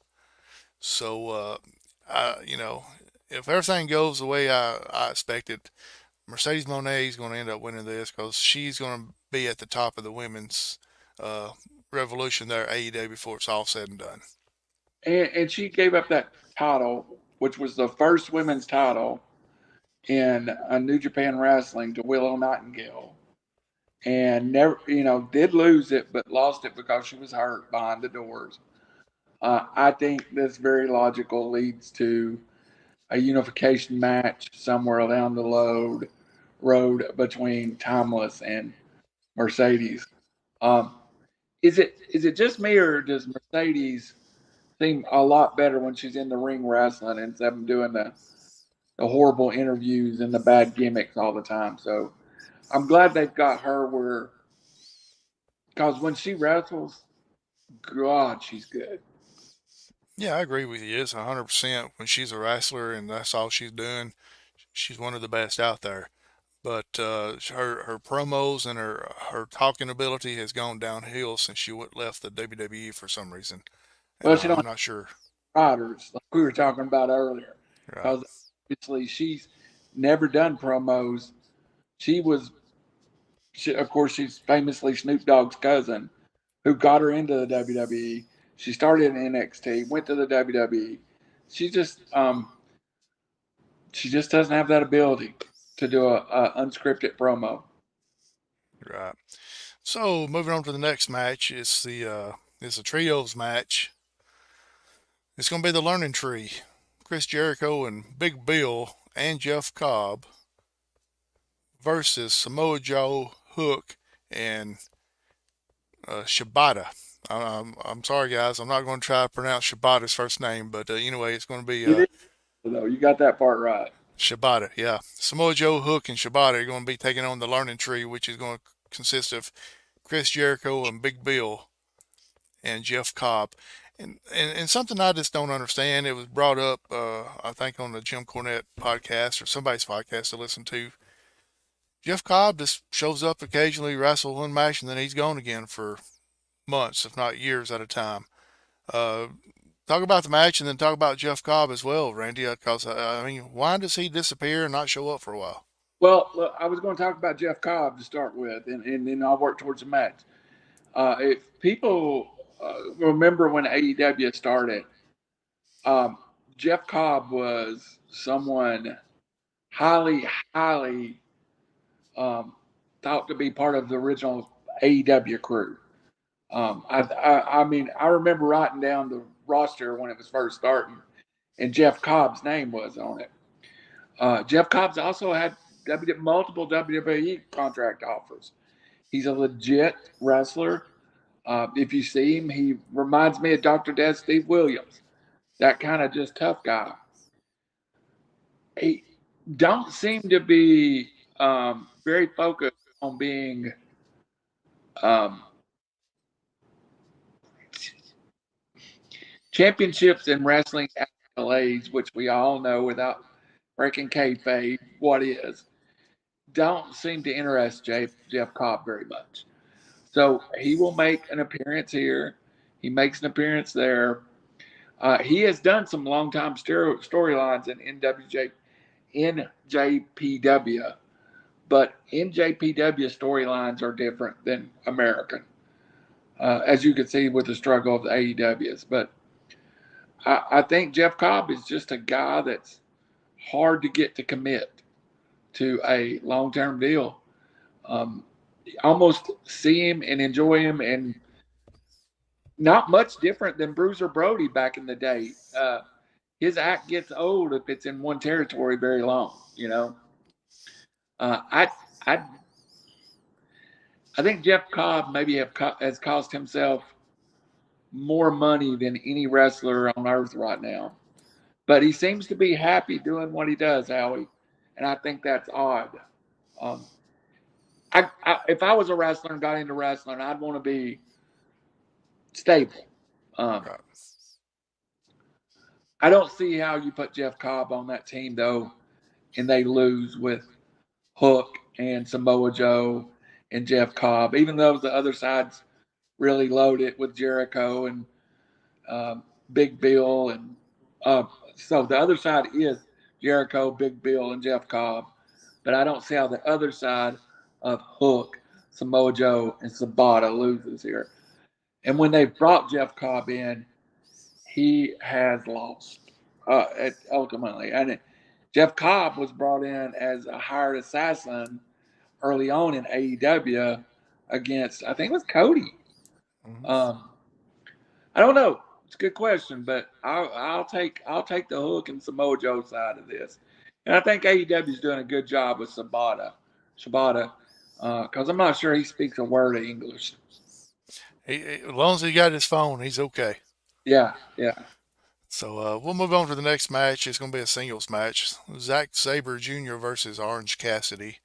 So you know, if everything goes the way I expected, Mercedes Moné is going to end up winning this because she's going to be at the top of the women's uh, revolution there, AEW, before it's all said and done. And she gave up that title, which was the first women's title in New Japan Wrestling, to Willow Nightingale, and never, did lose it, but lost it because she was hurt behind the doors. I think this very logical leads to a unification match somewhere down the road between Timeless and Mercedes. Um, is it just me, or does Mercedes seem a lot better when she's in the ring wrestling instead of doing the horrible interviews and the bad gimmicks all the time? So I'm glad they've got her because when she wrestles, God, she's good. Yeah, I agree with you. It's 100% when she's a wrestler and that's all she's doing. She's one of the best out there. But her promos and her talking ability has gone downhill since she left the WWE for some reason, and Well, she don't I'm have not sure. riders like we were talking about earlier, Right. because obviously she's never done promos. Of course, she's famously Snoop Dogg's cousin, who got her into the WWE. She started in NXT, went to the WWE. She just she just doesn't have that ability to do a unscripted promo. Right. So moving on to the next match, it's a trios match. It's going to be the Learning Tree. Chris Jericho and Big Bill and Jeff Cobb versus Samoa Joe, Hook, and Shibata. I'm sorry, guys. I'm not going to try to pronounce Shibata's first name, but anyway, it's going to be You did, though. You got that part right. Shibata. Yeah, Samoa Joe, Hook, and Shibata are going to be taking on the Learning Tree, which is going to consist of Chris Jericho and Big Bill and Jeff Cobb. And something I just don't understand. It was brought up, I think, on the Jim Cornette podcast or somebody's podcast to listen to. Jeff Cobb just shows up occasionally, wrestles one match, and then he's gone again for months, if not years at a time. Uh, Talk about the match and then talk about Jeff Cobb as well, Randy, because, I mean, why does he disappear and not show up for a while? Well, look, I was going to talk about Jeff Cobb to start with, and then I'll work towards the match. If people remember when AEW started, um, Jeff Cobb was someone highly, highly thought to be part of the original AEW crew. I mean, I remember writing down the roster when it was first starting, and Jeff Cobb's name was on it. Jeff Cobb's also had multiple WWE contract offers. He's a legit wrestler. If you see him, he reminds me of Dr. Death Steve Williams, that kind of just tough guy. He don't seem to be very focused on being um, championships in wrestling accolades, which we all know without breaking kayfabe what is, don't seem to interest Jeff Cobb very much. So he will make an appearance here. He makes an appearance there. He has done some long time storylines in NJPW, but NJPW storylines are different than American, as you can see with the struggle of the AEWs. But I think Jeff Cobb is just a guy that's hard to get to commit to a long term deal. Almost see him and enjoy him, and not much different than Bruiser Brody back in the day. His act gets old if it's in one territory very long. I think Jeff Cobb maybe has cost himself more money than any wrestler on earth right now, but he seems to be happy doing what he does, Howie, and I think that's odd. Um, if I was a wrestler and got into wrestling, I'd want to be stable. Right. I don't see how you put Jeff Cobb on that team though, and they lose with Hook and Samoa Joe and Jeff Cobb, even though the other side's really loaded with Jericho and Big Bill and So the other side is Jericho, Big Bill, and Jeff Cobb, but I don't see how the other side of Hook, Samoa Joe, and Sabata loses here. And when they brought Jeff Cobb in, he has lost ultimately. And Jeff Cobb was brought in as a hired assassin early on in AEW against, I think it was Cody. Mhm. I don't know. It's a good question, but I'll take the Hook and Samoa Joe side of this, and I think AEW is doing a good job with Shibata, because I'm not sure he speaks a word of English. As long as he got his phone, he's okay. Yeah, yeah. So we'll move on to the next match. It's going to be a singles match. Zack Sabre Jr. versus Orange Cassidy.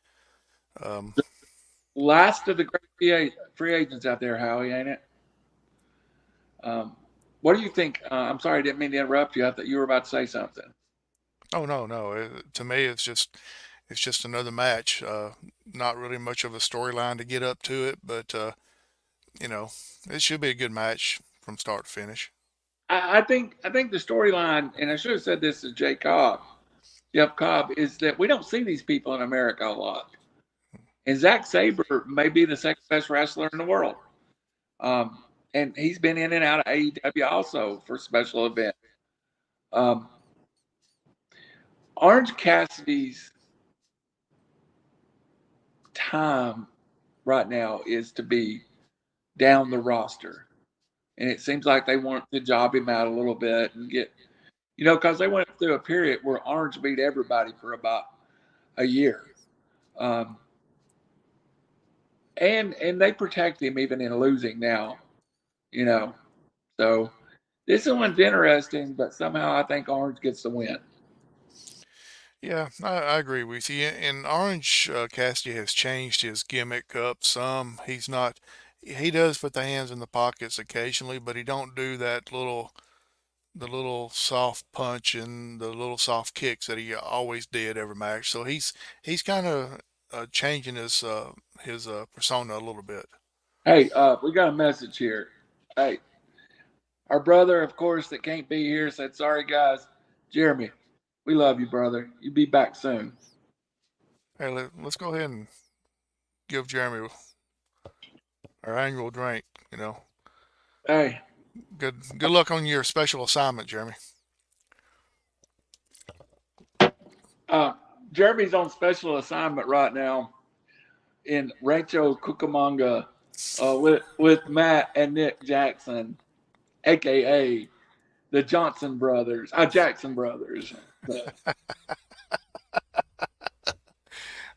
Um, Last of the great free agents out there, Howie, ain't it? Um, what do you think? I'm sorry, I didn't mean to interrupt you. I thought you were about to say something. oh no, no. To me, it's just another match. Not really much of a storyline to get up to it, but you know, it should be a good match from start to finish. I think the storyline, and I should have said this to Jeff Cobb, is that we don't see these people in America a lot. And Zack Sabre may be the second best wrestler in the world. And he's been in and out of AEW also for special events. Um, Orange Cassidy's time right now is to be down the roster. And it seems like they want to job him out a little bit and get, because they went through a period where Orange beat everybody for about a year. Um, and they protect him even in losing now, you know. So this one's interesting, but somehow I think Orange gets the win. Yeah, I agree with you. And Orange Cassidy has changed his gimmick up some. He's not. He does put the hands in the pockets occasionally, but he don't do the little soft punch and the little soft kicks that he always did every match. So he's kind of changing his persona a little bit. Hey, we got a message here. Hey, our brother, of course, that can't be here said, sorry, guys. Jeremy, we love you, brother. You be back soon. Hey, let's go ahead and give Jeremy our annual drink. You know, Hey, good luck on your special assignment, Jeremy. uh, Jeremy's on special assignment right now in Rancho Cucamonga with Matt and Nick Jackson, aka the Johnson brothers, Jackson brothers. But,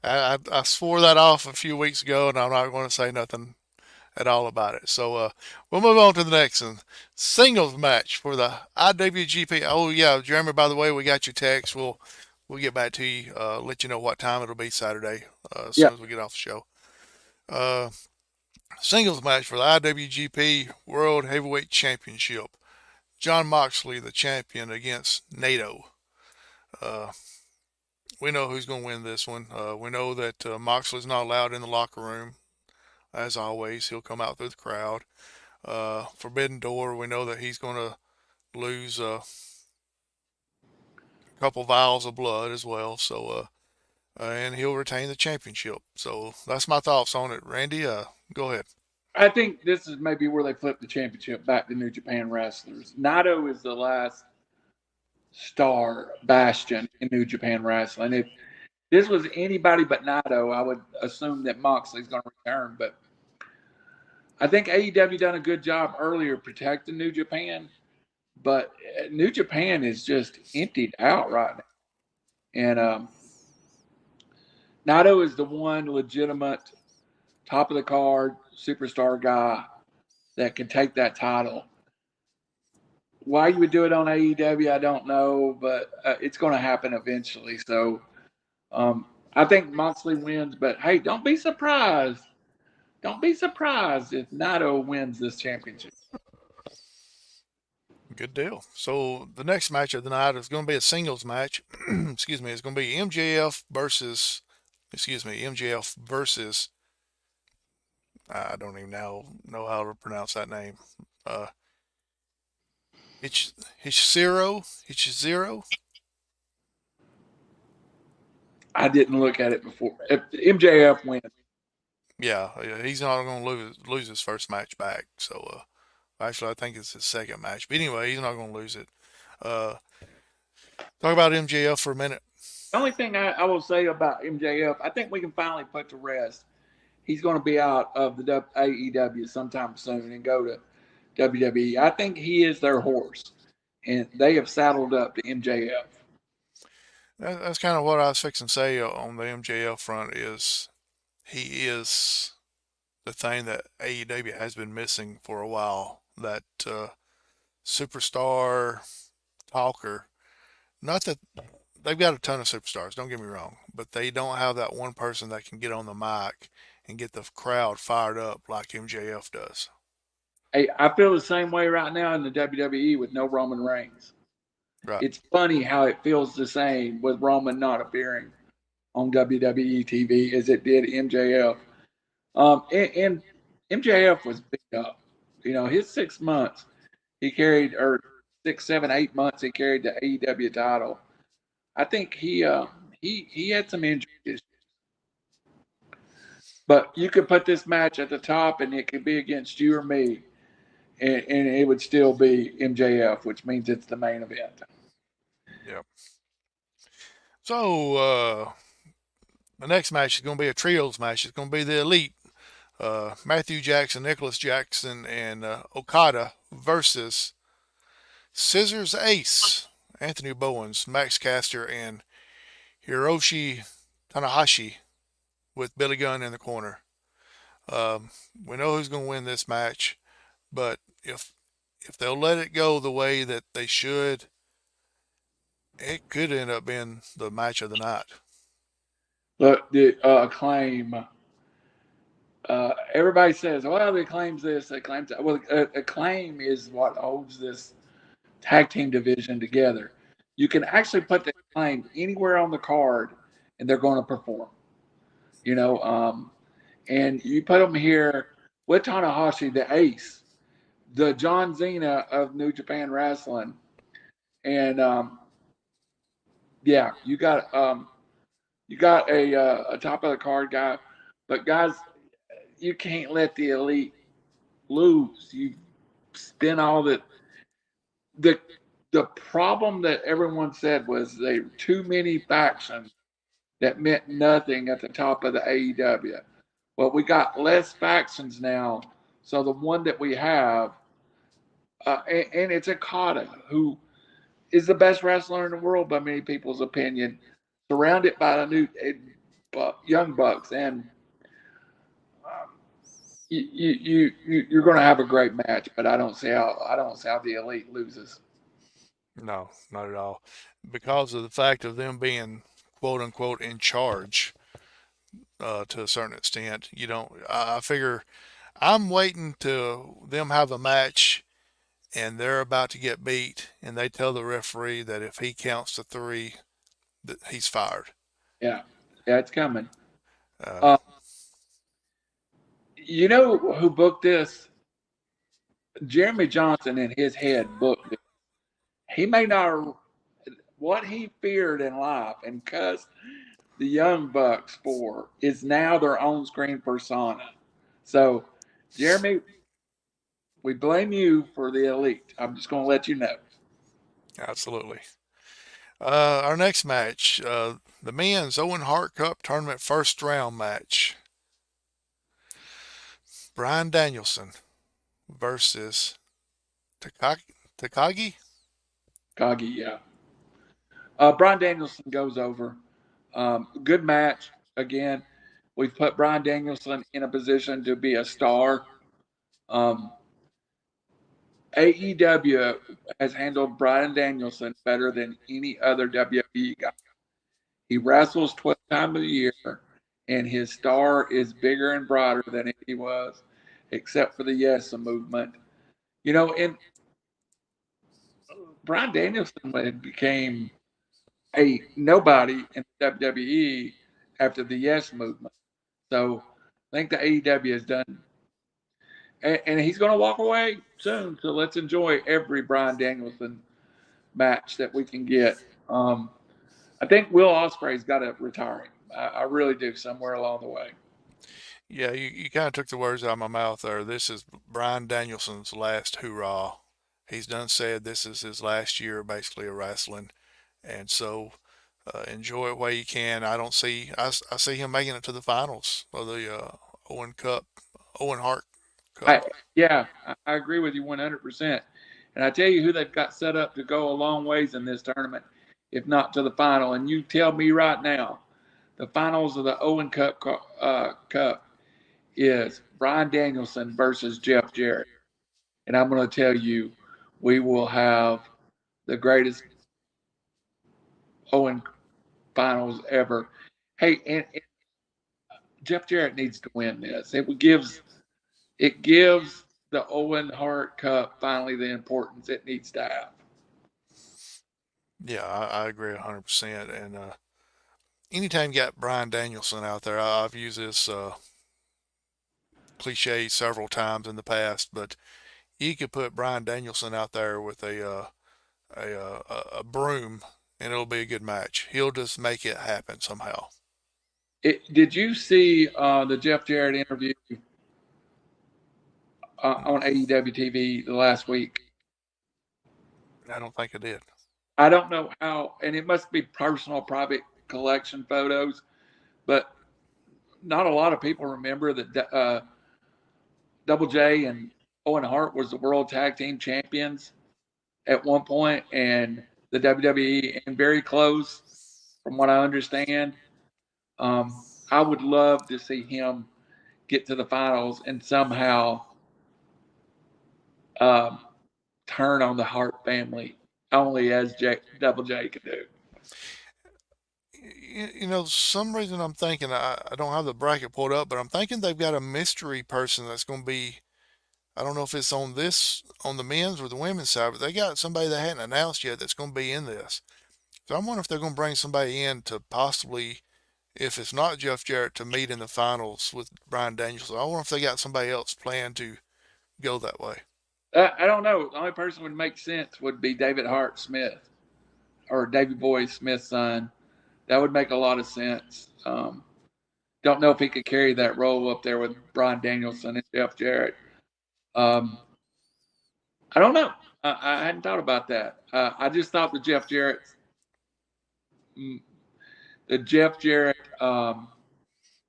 I swore that off a few weeks ago, and I'm not going to say nothing at all about it. So we'll move on to the next one. Singles match for the IWGP. Oh yeah, Jeremy. By the way, we got your text. We'll get back to you. Let you know what time it'll be Saturday as yeah, soon as we get off the show. Uh, Singles match for the IWGP World Heavyweight Championship. John Moxley, the champion, against NATO. Uh, we know who's going to win this one. We know that Moxley's not allowed in the locker room. As always, he'll come out through the crowd. Forbidden Door, we know that he's going to lose a couple vials of blood as well. So, and he'll retain the championship. So that's my thoughts on it. Randy, go ahead. I think this is maybe where they flip the championship back to New Japan wrestlers. Naito is the last star bastion in New Japan wrestling. If this was anybody but Naito, I would assume that Moxley's going to return. But I think AEW done a good job earlier protecting New Japan, but New Japan is just emptied out right now. And Naito is the one legitimate top of the card superstar guy that can take that title. Why you would do it on AEW, I don't know, but it's going to happen eventually. So I think Moxley wins, but hey, don't be surprised. Don't be surprised if Naito wins this championship. Good deal. So the next match of the night is going to be a singles match. Excuse me. It's going to be MJF versus. I don't even know how to pronounce that name. Uh, Hich zero. I didn't look at it before. If MJF wins, Yeah, he's not going to lose his first match back. So actually, I think it's his second match. But anyway, he's not going to lose it. Uh, talk about MJF for a minute. the only thing I will say about MJF, I think we can finally put to rest. He's going to be out of the AEW sometime soon and go to WWE. I think he is their horse, and they have saddled up to MJF. That's kind of what I was fixing to say on the MJF front is he is the thing that AEW has been missing for a while. That superstar talker. Not that they've got a ton of superstars, don't get me wrong, but they don't have that one person that can get on the mic and get the crowd fired up like MJF does. Hey, I feel the same way right now in the WWE with no Roman Reigns. Right. It's funny how it feels the same with Roman not appearing on WWE TV as it did MJF. And MJF was beat up. You know, his 6 months he carried, or 6, 7, 8 months he carried the AEW title. I think he had some injury issues. But you could put this match at the top, and it could be against you or me, and it would still be MJF, which means it's the main event. Yep. So the next match is going to be a trios match. It's going to be the Elite. Matthew Jackson, Nicholas Jackson, and Okada versus Scissors Ace, Anthony Bowens, Max Caster, and Hiroshi Tanahashi with Billy Gunn in the corner. We know who's going to win this match, but if they'll let it go the way that they should, it could end up being the match of the night. Look, the Acclaim. Everybody says, well, it claims this, it claims that. Well, Acclaim is what holds this tag team division together. You can actually put the Acclaim anywhere on the card, and they're going to perform. You know, and you put them here with Tanahashi, the ace, the John Cena of New Japan Wrestling, and yeah, you got a top of the card guy, but guys, you can't let the Elite lose. You spend all the the problem that everyone said was they were too many factions that meant nothing at the top of the AEW. Well, we got less factions now, so the one that we have, and it's Okada, who is the best wrestler in the world by many people's opinion, surrounded by the new young bucks, and you're going to have a great match. But I don't see how the Elite loses. No, not at all. Because of the fact of them being quote unquote in charge to a certain extent, you don't. I figure I'm waiting to them have a match and they're about to get beat, and they tell the referee that if he counts to three, that he's fired. Yeah, it's coming. Uh, You know who booked this? Jeremy Johnson in his head booked it. He may not what he feared in life and cussed the Young Bucks for is now their own screen persona. So, Jeremy, we blame you for the Elite. I'm just going to let you know. absolutely. Our next match, the men's Owen Hart Cup tournament first round match. Brian Danielson versus Takagi. Kagi, yeah. Brian Danielson goes over. Good match. Again, we've put Brian Danielson in a position to be a star. AEW has handled Brian Danielson better than any other WWE guy. He wrestles 12 times a year, and his star is bigger and broader than he was, except for the Yes movement. You know, and Brian Danielson became a nobody in WWE after the Yes movement. So I think the AEW has done and he's going to walk away soon. So let's enjoy every Bryan Danielson match that we can get. I think Will Ospreay's got to retire him. I really do, somewhere along the way. Yeah, you kind of took the words out of my mouth there. This is Bryan Danielson's last hurrah. He's done said this is his last year basically of wrestling. And so enjoy it while you can. I don't see, I see him making it to the finals of the Owen Cup, Owen Hart Cup. I agree with you 100%. And I tell you who they've got set up to go a long ways in this tournament, if not to the final. And you tell me right now, the finals of the Owen Cup is Bryan Danielson versus Jeff Jarrett. And I'm going to tell you, we will have the greatest Owen finals ever. Hey, and Jeff Jarrett needs to win this. It gives the Owen Hart Cup finally the importance it needs to have. Yeah, I agree 100%. And anytime you got Bryan Danielson out there, I've used this cliche several times in the past, but you could put Bryan Danielson out there with a broom, and it'll be a good match. He'll just make it happen somehow. Did you see the Jeff Jarrett interview on AEW TV last week? I don't think I did. I don't know how, and it must be personal, private collection photos, but not a lot of people remember that Double J and Owen Hart was the World Tag Team Champions at one point, and the WWE, and very close, from what I understand. I would love to see him get to the finals and somehow turn on the Hart family, only as Double J can do. You know, some reason I'm thinking, I don't have the bracket pulled up, but I'm thinking they've got a mystery person that's going to be, I don't know if it's on the men's or the women's side, but they got somebody they hadn't announced yet that's going to be in this. So I wonder if they're going to bring somebody in to possibly, if it's not Jeff Jarrett, to meet in the finals with Bryan Danielson. I wonder if they got somebody else planned to go that way. I don't know. The only person would make sense would be David Hart Smith or Davey Boy Smith's son. That would make a lot of sense. Don't know if he could carry that role up there with Bryan Danielson and Jeff Jarrett. I don't know. I hadn't thought about that. I just thought the Jeff Jarrett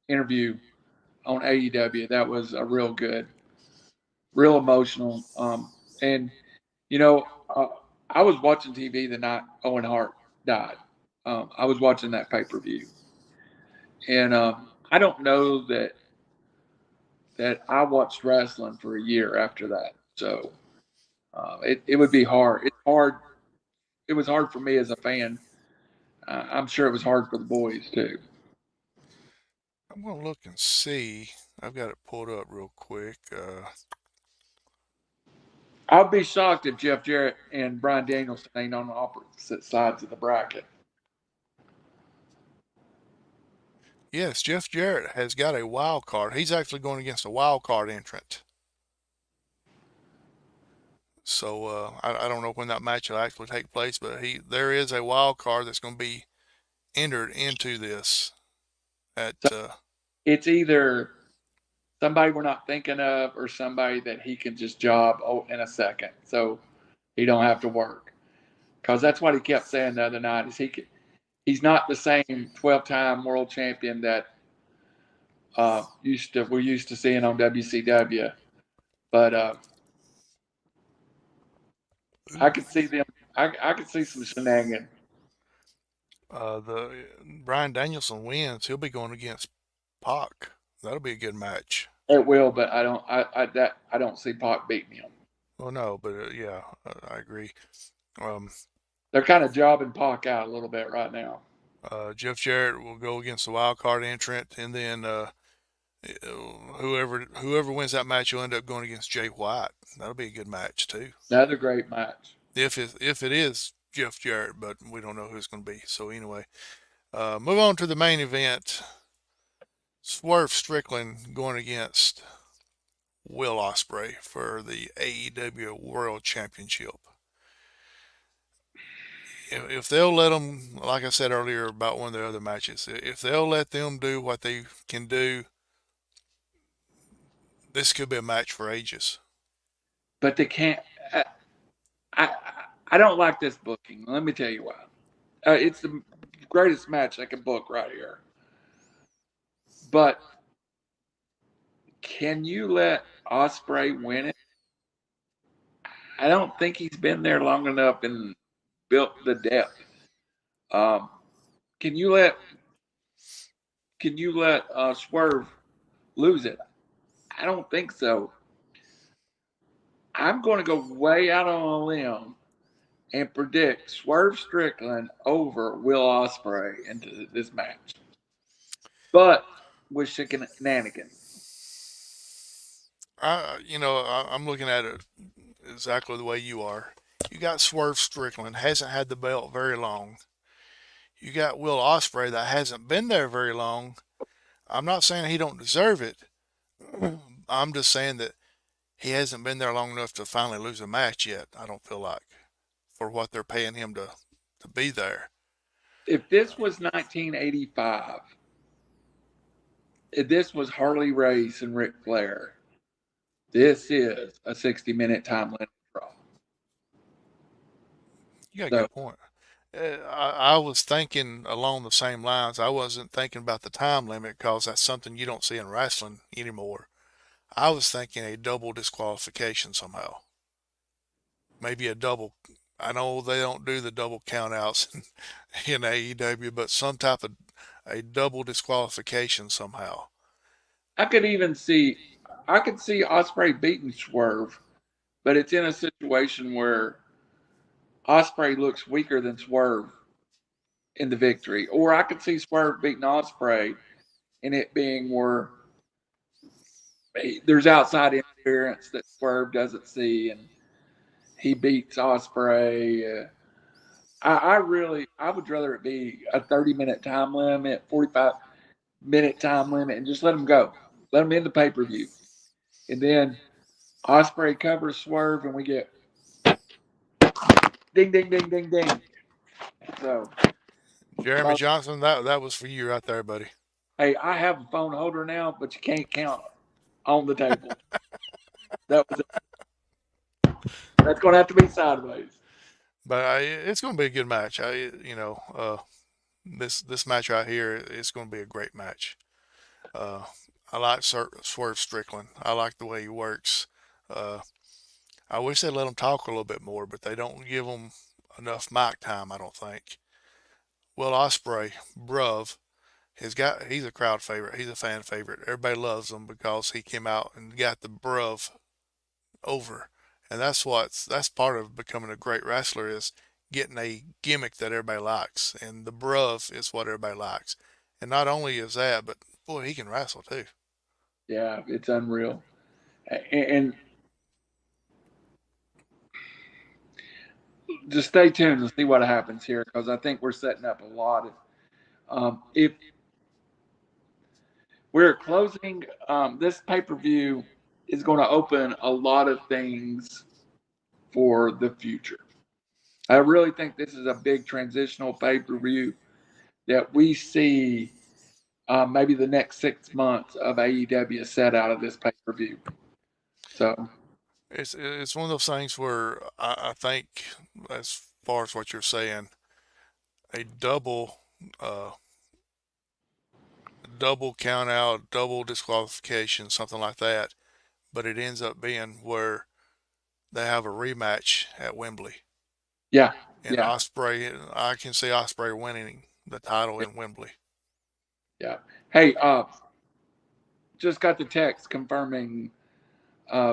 interview on AEW, that was a real good, real emotional. And you know, I was watching TV the night Owen Hart died. I was watching that pay-per-view, and I don't know that I watched wrestling for a year after that. So it would be hard. It's hard. It was hard for me as a fan. I'm sure it was hard for the boys too. I'm going to look and see. I've got it pulled up real quick. I'd be shocked if Jeff Jarrett and Bryan Danielson ain't on the opposite sides of the bracket. Yes, Jeff Jarrett has got a wild card. He's actually going against a wild card entrant. So I don't know when that match will actually take place, but there is a wild card that's going to be entered into this. It's either somebody we're not thinking of or somebody that he can just job in a second, so he don't have to work. Because that's what he kept saying the other night. Is he's not the same 12-time world champion that we're used to seeing on WCW, but I could see them. I could see some shenanigans. The Bryan Danielson wins. He'll be going against Pac. That'll be a good match. It will, but I don't see Pac beating him. Well, no, but yeah, I agree. They're kind of jobbing Pac out a little bit right now. Jeff Jarrett will go against the wild card entrant, and then whoever wins that match will end up going against Jay White. That'll be a good match too. Another great match. If it is Jeff Jarrett, but we don't know who it's going to be. So anyway, move on to the main event. Swerve Strickland going against Will Ospreay for the AEW World Championship. If they'll let them, like I said earlier about one of the other matches, if they'll let them do what they can do, this could be a match for ages. But they can't. I, I I don't like this booking. Let me tell you why. It's the greatest match I can book right here. But can you let Ospreay win it? I don't think he's been there long enough and built the depth. Um, can you let Swerve lose it? I don't think so. I'm going to go way out on a limb and predict Swerve Strickland over Will Ospreay into this match, but with shenanigans. I'm looking at it exactly the way you are. You got Swerve Strickland, hasn't had the belt very long. You got Will Ospreay that hasn't been there very long. I'm not saying he don't deserve it. I'm just saying that he hasn't been there long enough to finally lose a match yet. I don't feel like for what they're paying him to be there. If this was 1985, if this was Harley Race and Ric Flair, this is a 60-minute time limit draw. You got a good point. I was thinking along the same lines. I wasn't thinking about the time limit because that's something you don't see in wrestling anymore. I was thinking a double disqualification somehow. Maybe a double. I know they don't do the double countouts in AEW, but some type of a double disqualification somehow. I could see Ospreay beating Swerve, but it's in a situation where Ospreay looks weaker than Swerve in the victory, or I could see Swerve beating Ospreay and it being where there's outside interference that Swerve doesn't see, and he beats Ospreay. I would rather it be a 30-minute time limit, 45-minute time limit, and just let them go. Let them in the pay per view, and then Ospreay covers Swerve, and we get ding, ding, ding, ding, ding. So, Jeremy Johnson, that was for you right there, buddy. hey, I have a phone holder now, but you can't count on the table. That was That's going to have to be sideways. But it's going to be a good match. This match right here is going to be a great match. Uh, I like Swerve Strickland. I like the way he works. Uh, I wish they'd let him talk a little bit more, but they don't give him enough mic time, I don't think. Will Ospreay, bruv, he's a crowd favorite. He's a fan favorite. Everybody loves him because he came out and got the bruv over. And that's part of becoming a great wrestler is getting a gimmick that everybody likes. And the bruv is what everybody likes. And not only is that, but boy, he can wrestle too. Yeah, it's unreal. And just stay tuned and see what happens here because I think we're setting up a lot of. If we're closing, this pay per view is going to open a lot of things for the future. I really think this is a big transitional pay per view that we see maybe the next 6 months of AEW set out of this pay per view. So it's one of those things where I think, as far as what you're saying, a uh, double count out, double disqualification, something like that. But it ends up being where they have a rematch at Wembley. yeah, And yeah, Ospreay, I can see Ospreay winning the title in Wembley. yeah. Hey, just got the text confirming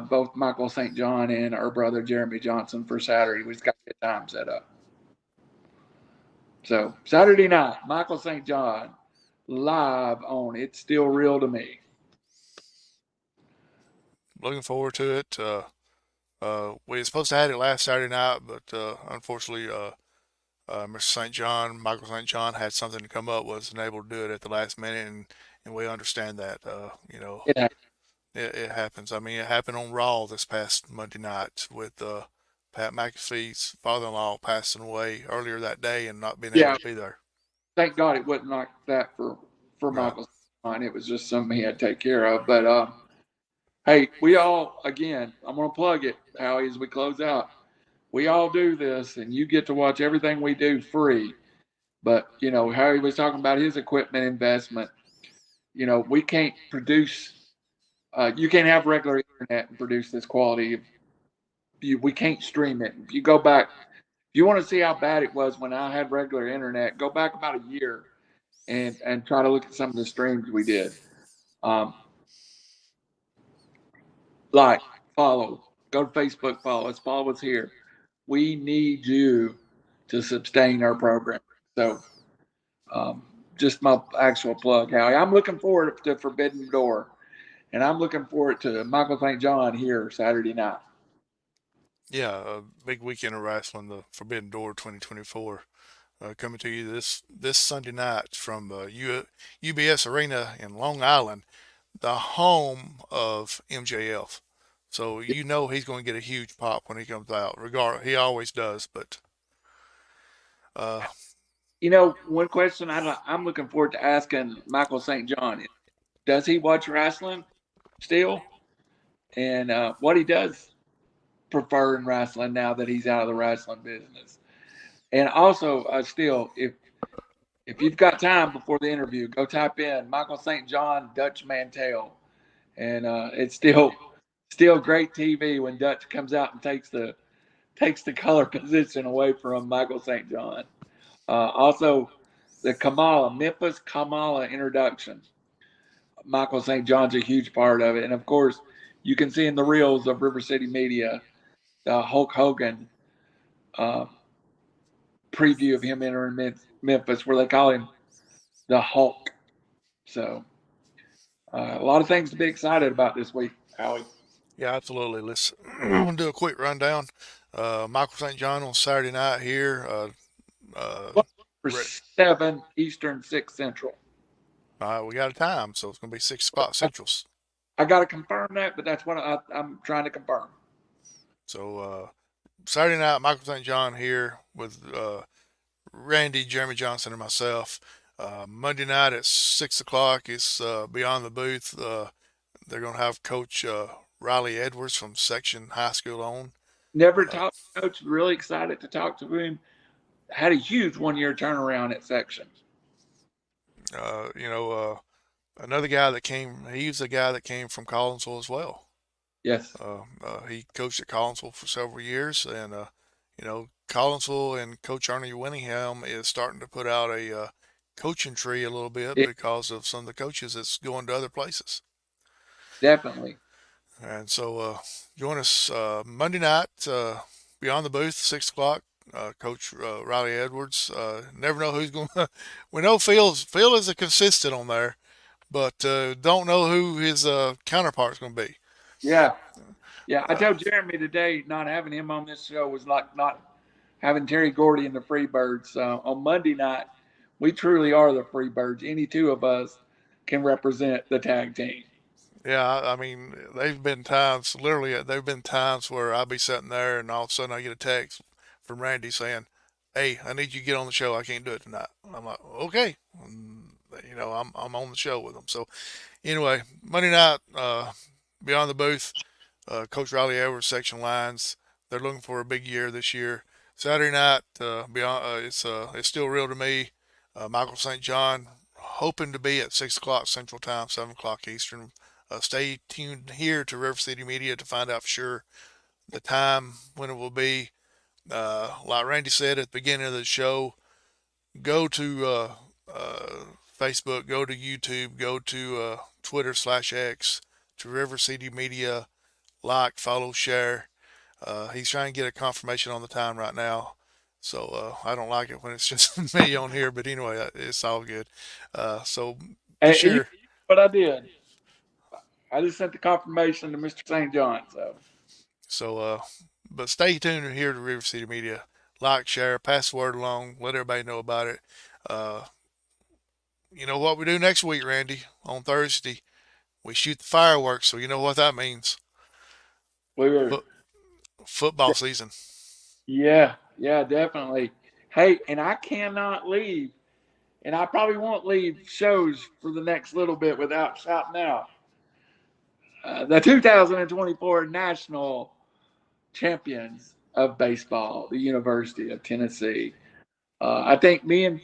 both Michael St. John and our brother Jeremy Johnson for Saturday. We just got the time set up. So Saturday night, Michael St. John live on It's Still Real to Me. Looking forward to it. We were supposed to have it last Saturday night, but unfortunately, Mr. St. John, Michael St. John, had something to come up, wasn't able to do it at the last minute, and we understand that. It it happens. I mean, it happened on Raw this past Monday night with Pat McAfee's father-in-law passing away earlier that day and not being able Yeah, to be there. thank God it wasn't like that for Right. Michael. It was just something he had to take care of. But hey, we all, again, I'm going to plug it, Howie, as we close out. We all do this, and you get to watch everything we do free. But, Harry was talking about his equipment investment. We can't produce, you can't have regular internet and produce this quality. We can't stream it. If you go back, if you want to see how bad it was when I had regular internet, go back about a year and try to look at some of the streams we did. Um, like, follow, go to Facebook, follow us here. We need you to sustain our program. So, just my actual plug, Howie. I'm looking forward to Forbidden Door, and I'm looking forward to Michael St. John here Saturday night. Yeah, a big weekend of wrestling, the Forbidden Door 2024, coming to you this Sunday night from UBS Arena in Long Island, the home of MJF. So you know he's going to get a huge pop when he comes out. He always does. But uh, One question I'm looking forward to asking Michael St. John: does he watch wrestling still, and what he does prefer in wrestling now that he's out of the wrestling business? And also, still, if you've got time before the interview, go type in Michael St. John Dutch Mantel, and it's still great TV when Dutch comes out and takes the color position away from Michael St. John. Also, the Memphis Kamala introduction. Michael St. John's a huge part of it, and of course, you can see in the reels of RiverCity-Media the Hulk Hogan uh, preview of him entering Memphis, where they call him the Hulk. So, a lot of things to be excited about this week, Howie. yeah, absolutely. Let's do a quick rundown. Michael St. John on Saturday night here. Uh, For re- 7 Eastern, 6 Central. we got a time, so it's going to be 6 o'clock Central. I got to confirm that, but that's what I'm trying to confirm. So Saturday night, Michael St. John here with Randy, Jeremy Johnson, and myself. Monday night at 6 o'clock is Beyond the Booth. They're going to have Coach Riley Edwards from Section High School on. Never talked to Coach. Really excited to talk to him. Had a huge 1-year turnaround at Section. Another guy that came, he's the guy that came from Collinsville as well. Yes. He coached at Collinsville for several years, and Collinsville and Coach Ernie Winningham is starting to put out a coaching tree a little bit Yeah, because of some of the coaches that's going to other places. definitely. And so join us Monday night, Beyond the Booth, 6 o'clock. Coach Riley Edwards. Never know who's going. We know Phil is a consistent on there, but don't know who his counterpart's going to be. Yeah. Yeah. I told Jeremy today not having him on this show was like not having Terry Gordy and the Freebirds. On Monday night, we truly are the Freebirds. Any two of us can represent the tag team. Yeah, I mean, there've been times where I'll be sitting there and all of a sudden I get a text from Randy saying, "Hey, I need you to get on the show. I can't do it tonight." I'm like, "Okay." I'm on the show with them. So anyway, Monday night, Beyond the Booth, Coach Riley Edwards, Section Lines. They're looking for a big year this year. Saturday night, it's still real to me. Michael St. John, hoping to be at 6 o'clock Central Time, 7 o'clock Eastern. Stay tuned here to RiverCity-Media to find out for sure the time when it will be. Like Randy said at the beginning of the show, go to Facebook, go to YouTube, go to Twitter/X, to RiverCity-Media, like, follow, share. He's trying to get a confirmation on the time right now. So I don't like it when it's just me on here, but anyway, it's all good. So be And sure. what I did, I just sent the confirmation to Mr. St. John. But stay tuned here to RiverCity-Media. Like, share, pass the word along, let everybody know about it. You know what we do next week, Randy? On Thursday, we shoot the fireworks, so you know what that means. We were, Foot, football season. yeah, yeah, definitely. Hey, and I cannot leave, and I probably won't leave shows for the next little bit without shouting out the 2024 national champions of baseball, the University of Tennessee. I think me and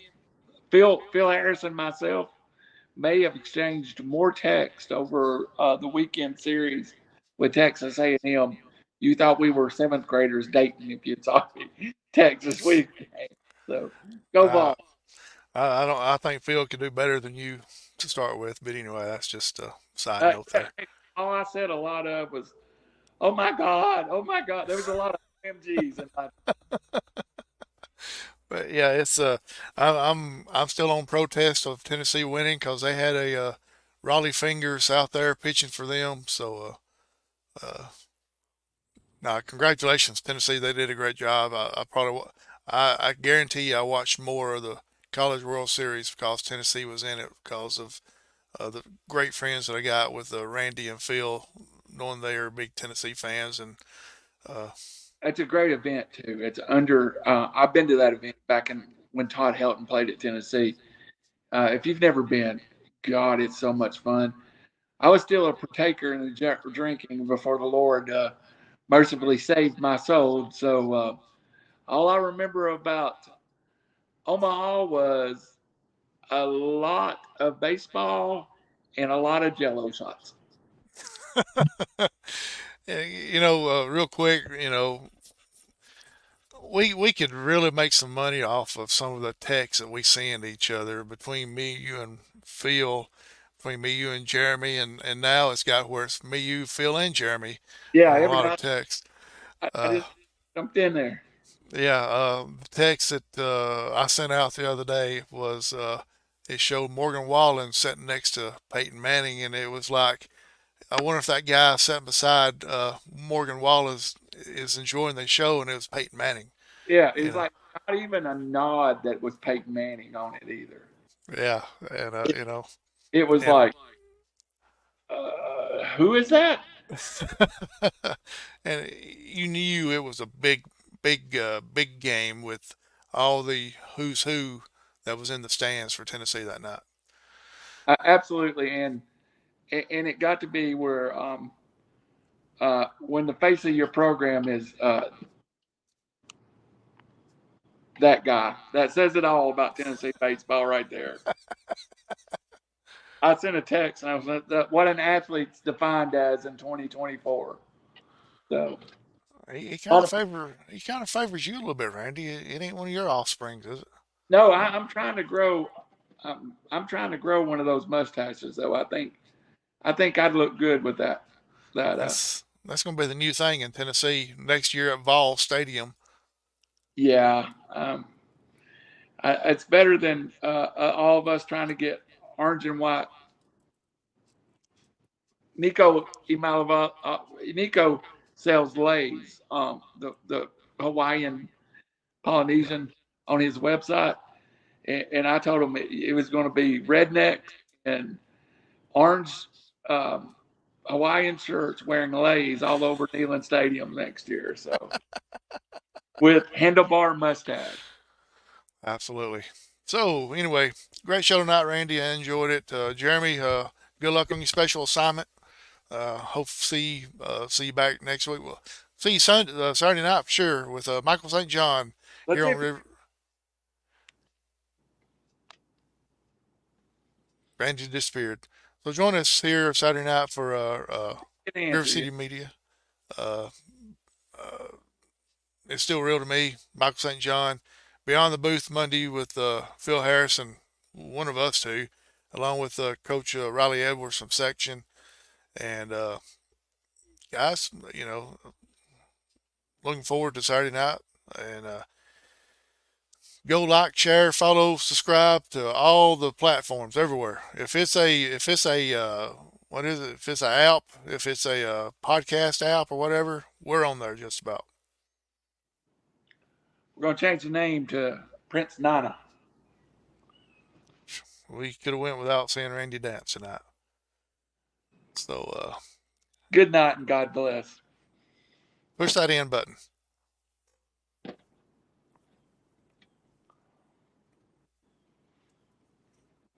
Phil Harris and myself may have exchanged more text over the weekend series with Texas A&M. You thought we were seventh graders dating if you saw me Texas weekend. So go Uh, ball. I don't. I think Phil could do better than you to start with. But anyway, that's just a side note there. All I said a lot of was, "Oh my God, oh my God." There was a lot of MGs in my. But yeah, it's I'm still on protest of Tennessee winning because they had a Raleigh Fingers out there pitching for them. So now congratulations Tennessee, they did a great job. I probably I guarantee you I watched more of the College World Series because Tennessee was in it because of the great friends that I got with Randy and Phil, knowing they are big Tennessee fans and uh, It's a great event too. It's under. I've been to that event back in when Todd Helton played at Tennessee. If you've never been, God, it's so much fun. I was still a partaker in the drinking before the Lord mercifully saved my soul. So all I remember about Omaha was a lot of baseball and a lot of Jello shots. real quick, we could really make some money off of some of the texts that we send each other between me, you, and Phil, between me, you, and Jeremy, and now it's got where it's me, you, Phil, and Jeremy Yeah, on a every lot of time texts. I Uh, just jumped in there. yeah, the text that I sent out the other day was it showed Morgan Wallen sitting next to Peyton Manning, and it was like, I wonder if that guy sitting beside Morgan Wallen is enjoying the show, and it was Peyton Manning. Yeah, You it's know, like not even a nod that was Peyton Manning on it either. yeah, and It was and like, who is that? and you knew it was a big game with all the who's who that was in the stands for Tennessee that night. Absolutely, and it got to be where when the face of your program is that guy, that says it all about Tennessee baseball right there. I sent a text and I was like, what an athlete's defined as in 2024. So, He kind on of a, favors you a little bit, Randy. It ain't one of your offsprings, is it? no, I'm trying to grow. I'm trying to grow one of those mustaches, though. I think I'd look good with that. That That's going to be the new thing in Tennessee next year at Vol Stadium. yeah. It's better than all of us trying to get orange and white. Nico sells Lays, the Hawaiian Polynesian, on his website, and I told him it was going to be redneck and orange um, Hawaiian shirts wearing Lays all over Neyland Stadium next year. So with handlebar mustache. Absolutely. So anyway, great show tonight, Randy. I enjoyed it. Jeremy, good luck on your special assignment. Hope see you back next week. We'll see you Saturday night for sure with Michael St. John Let's here see on if River. Randy disappeared. So join us here Saturday night for we can River answer you. City Media. Uh, uh, it's still real to me. Michael St. John. Beyond the Booth Monday with Phil Harrison, one of us two, along with Coach Riley Edwards from Section. And guys, looking forward to Saturday night. And go like, share, follow, subscribe to all the platforms everywhere. If it's a what is it? If it's an app, if it's a podcast app or whatever, we're on there just about. We're going to change the name to Prince Nana. We could have went without seeing Randy dance tonight. So Good night and God bless. push that end button.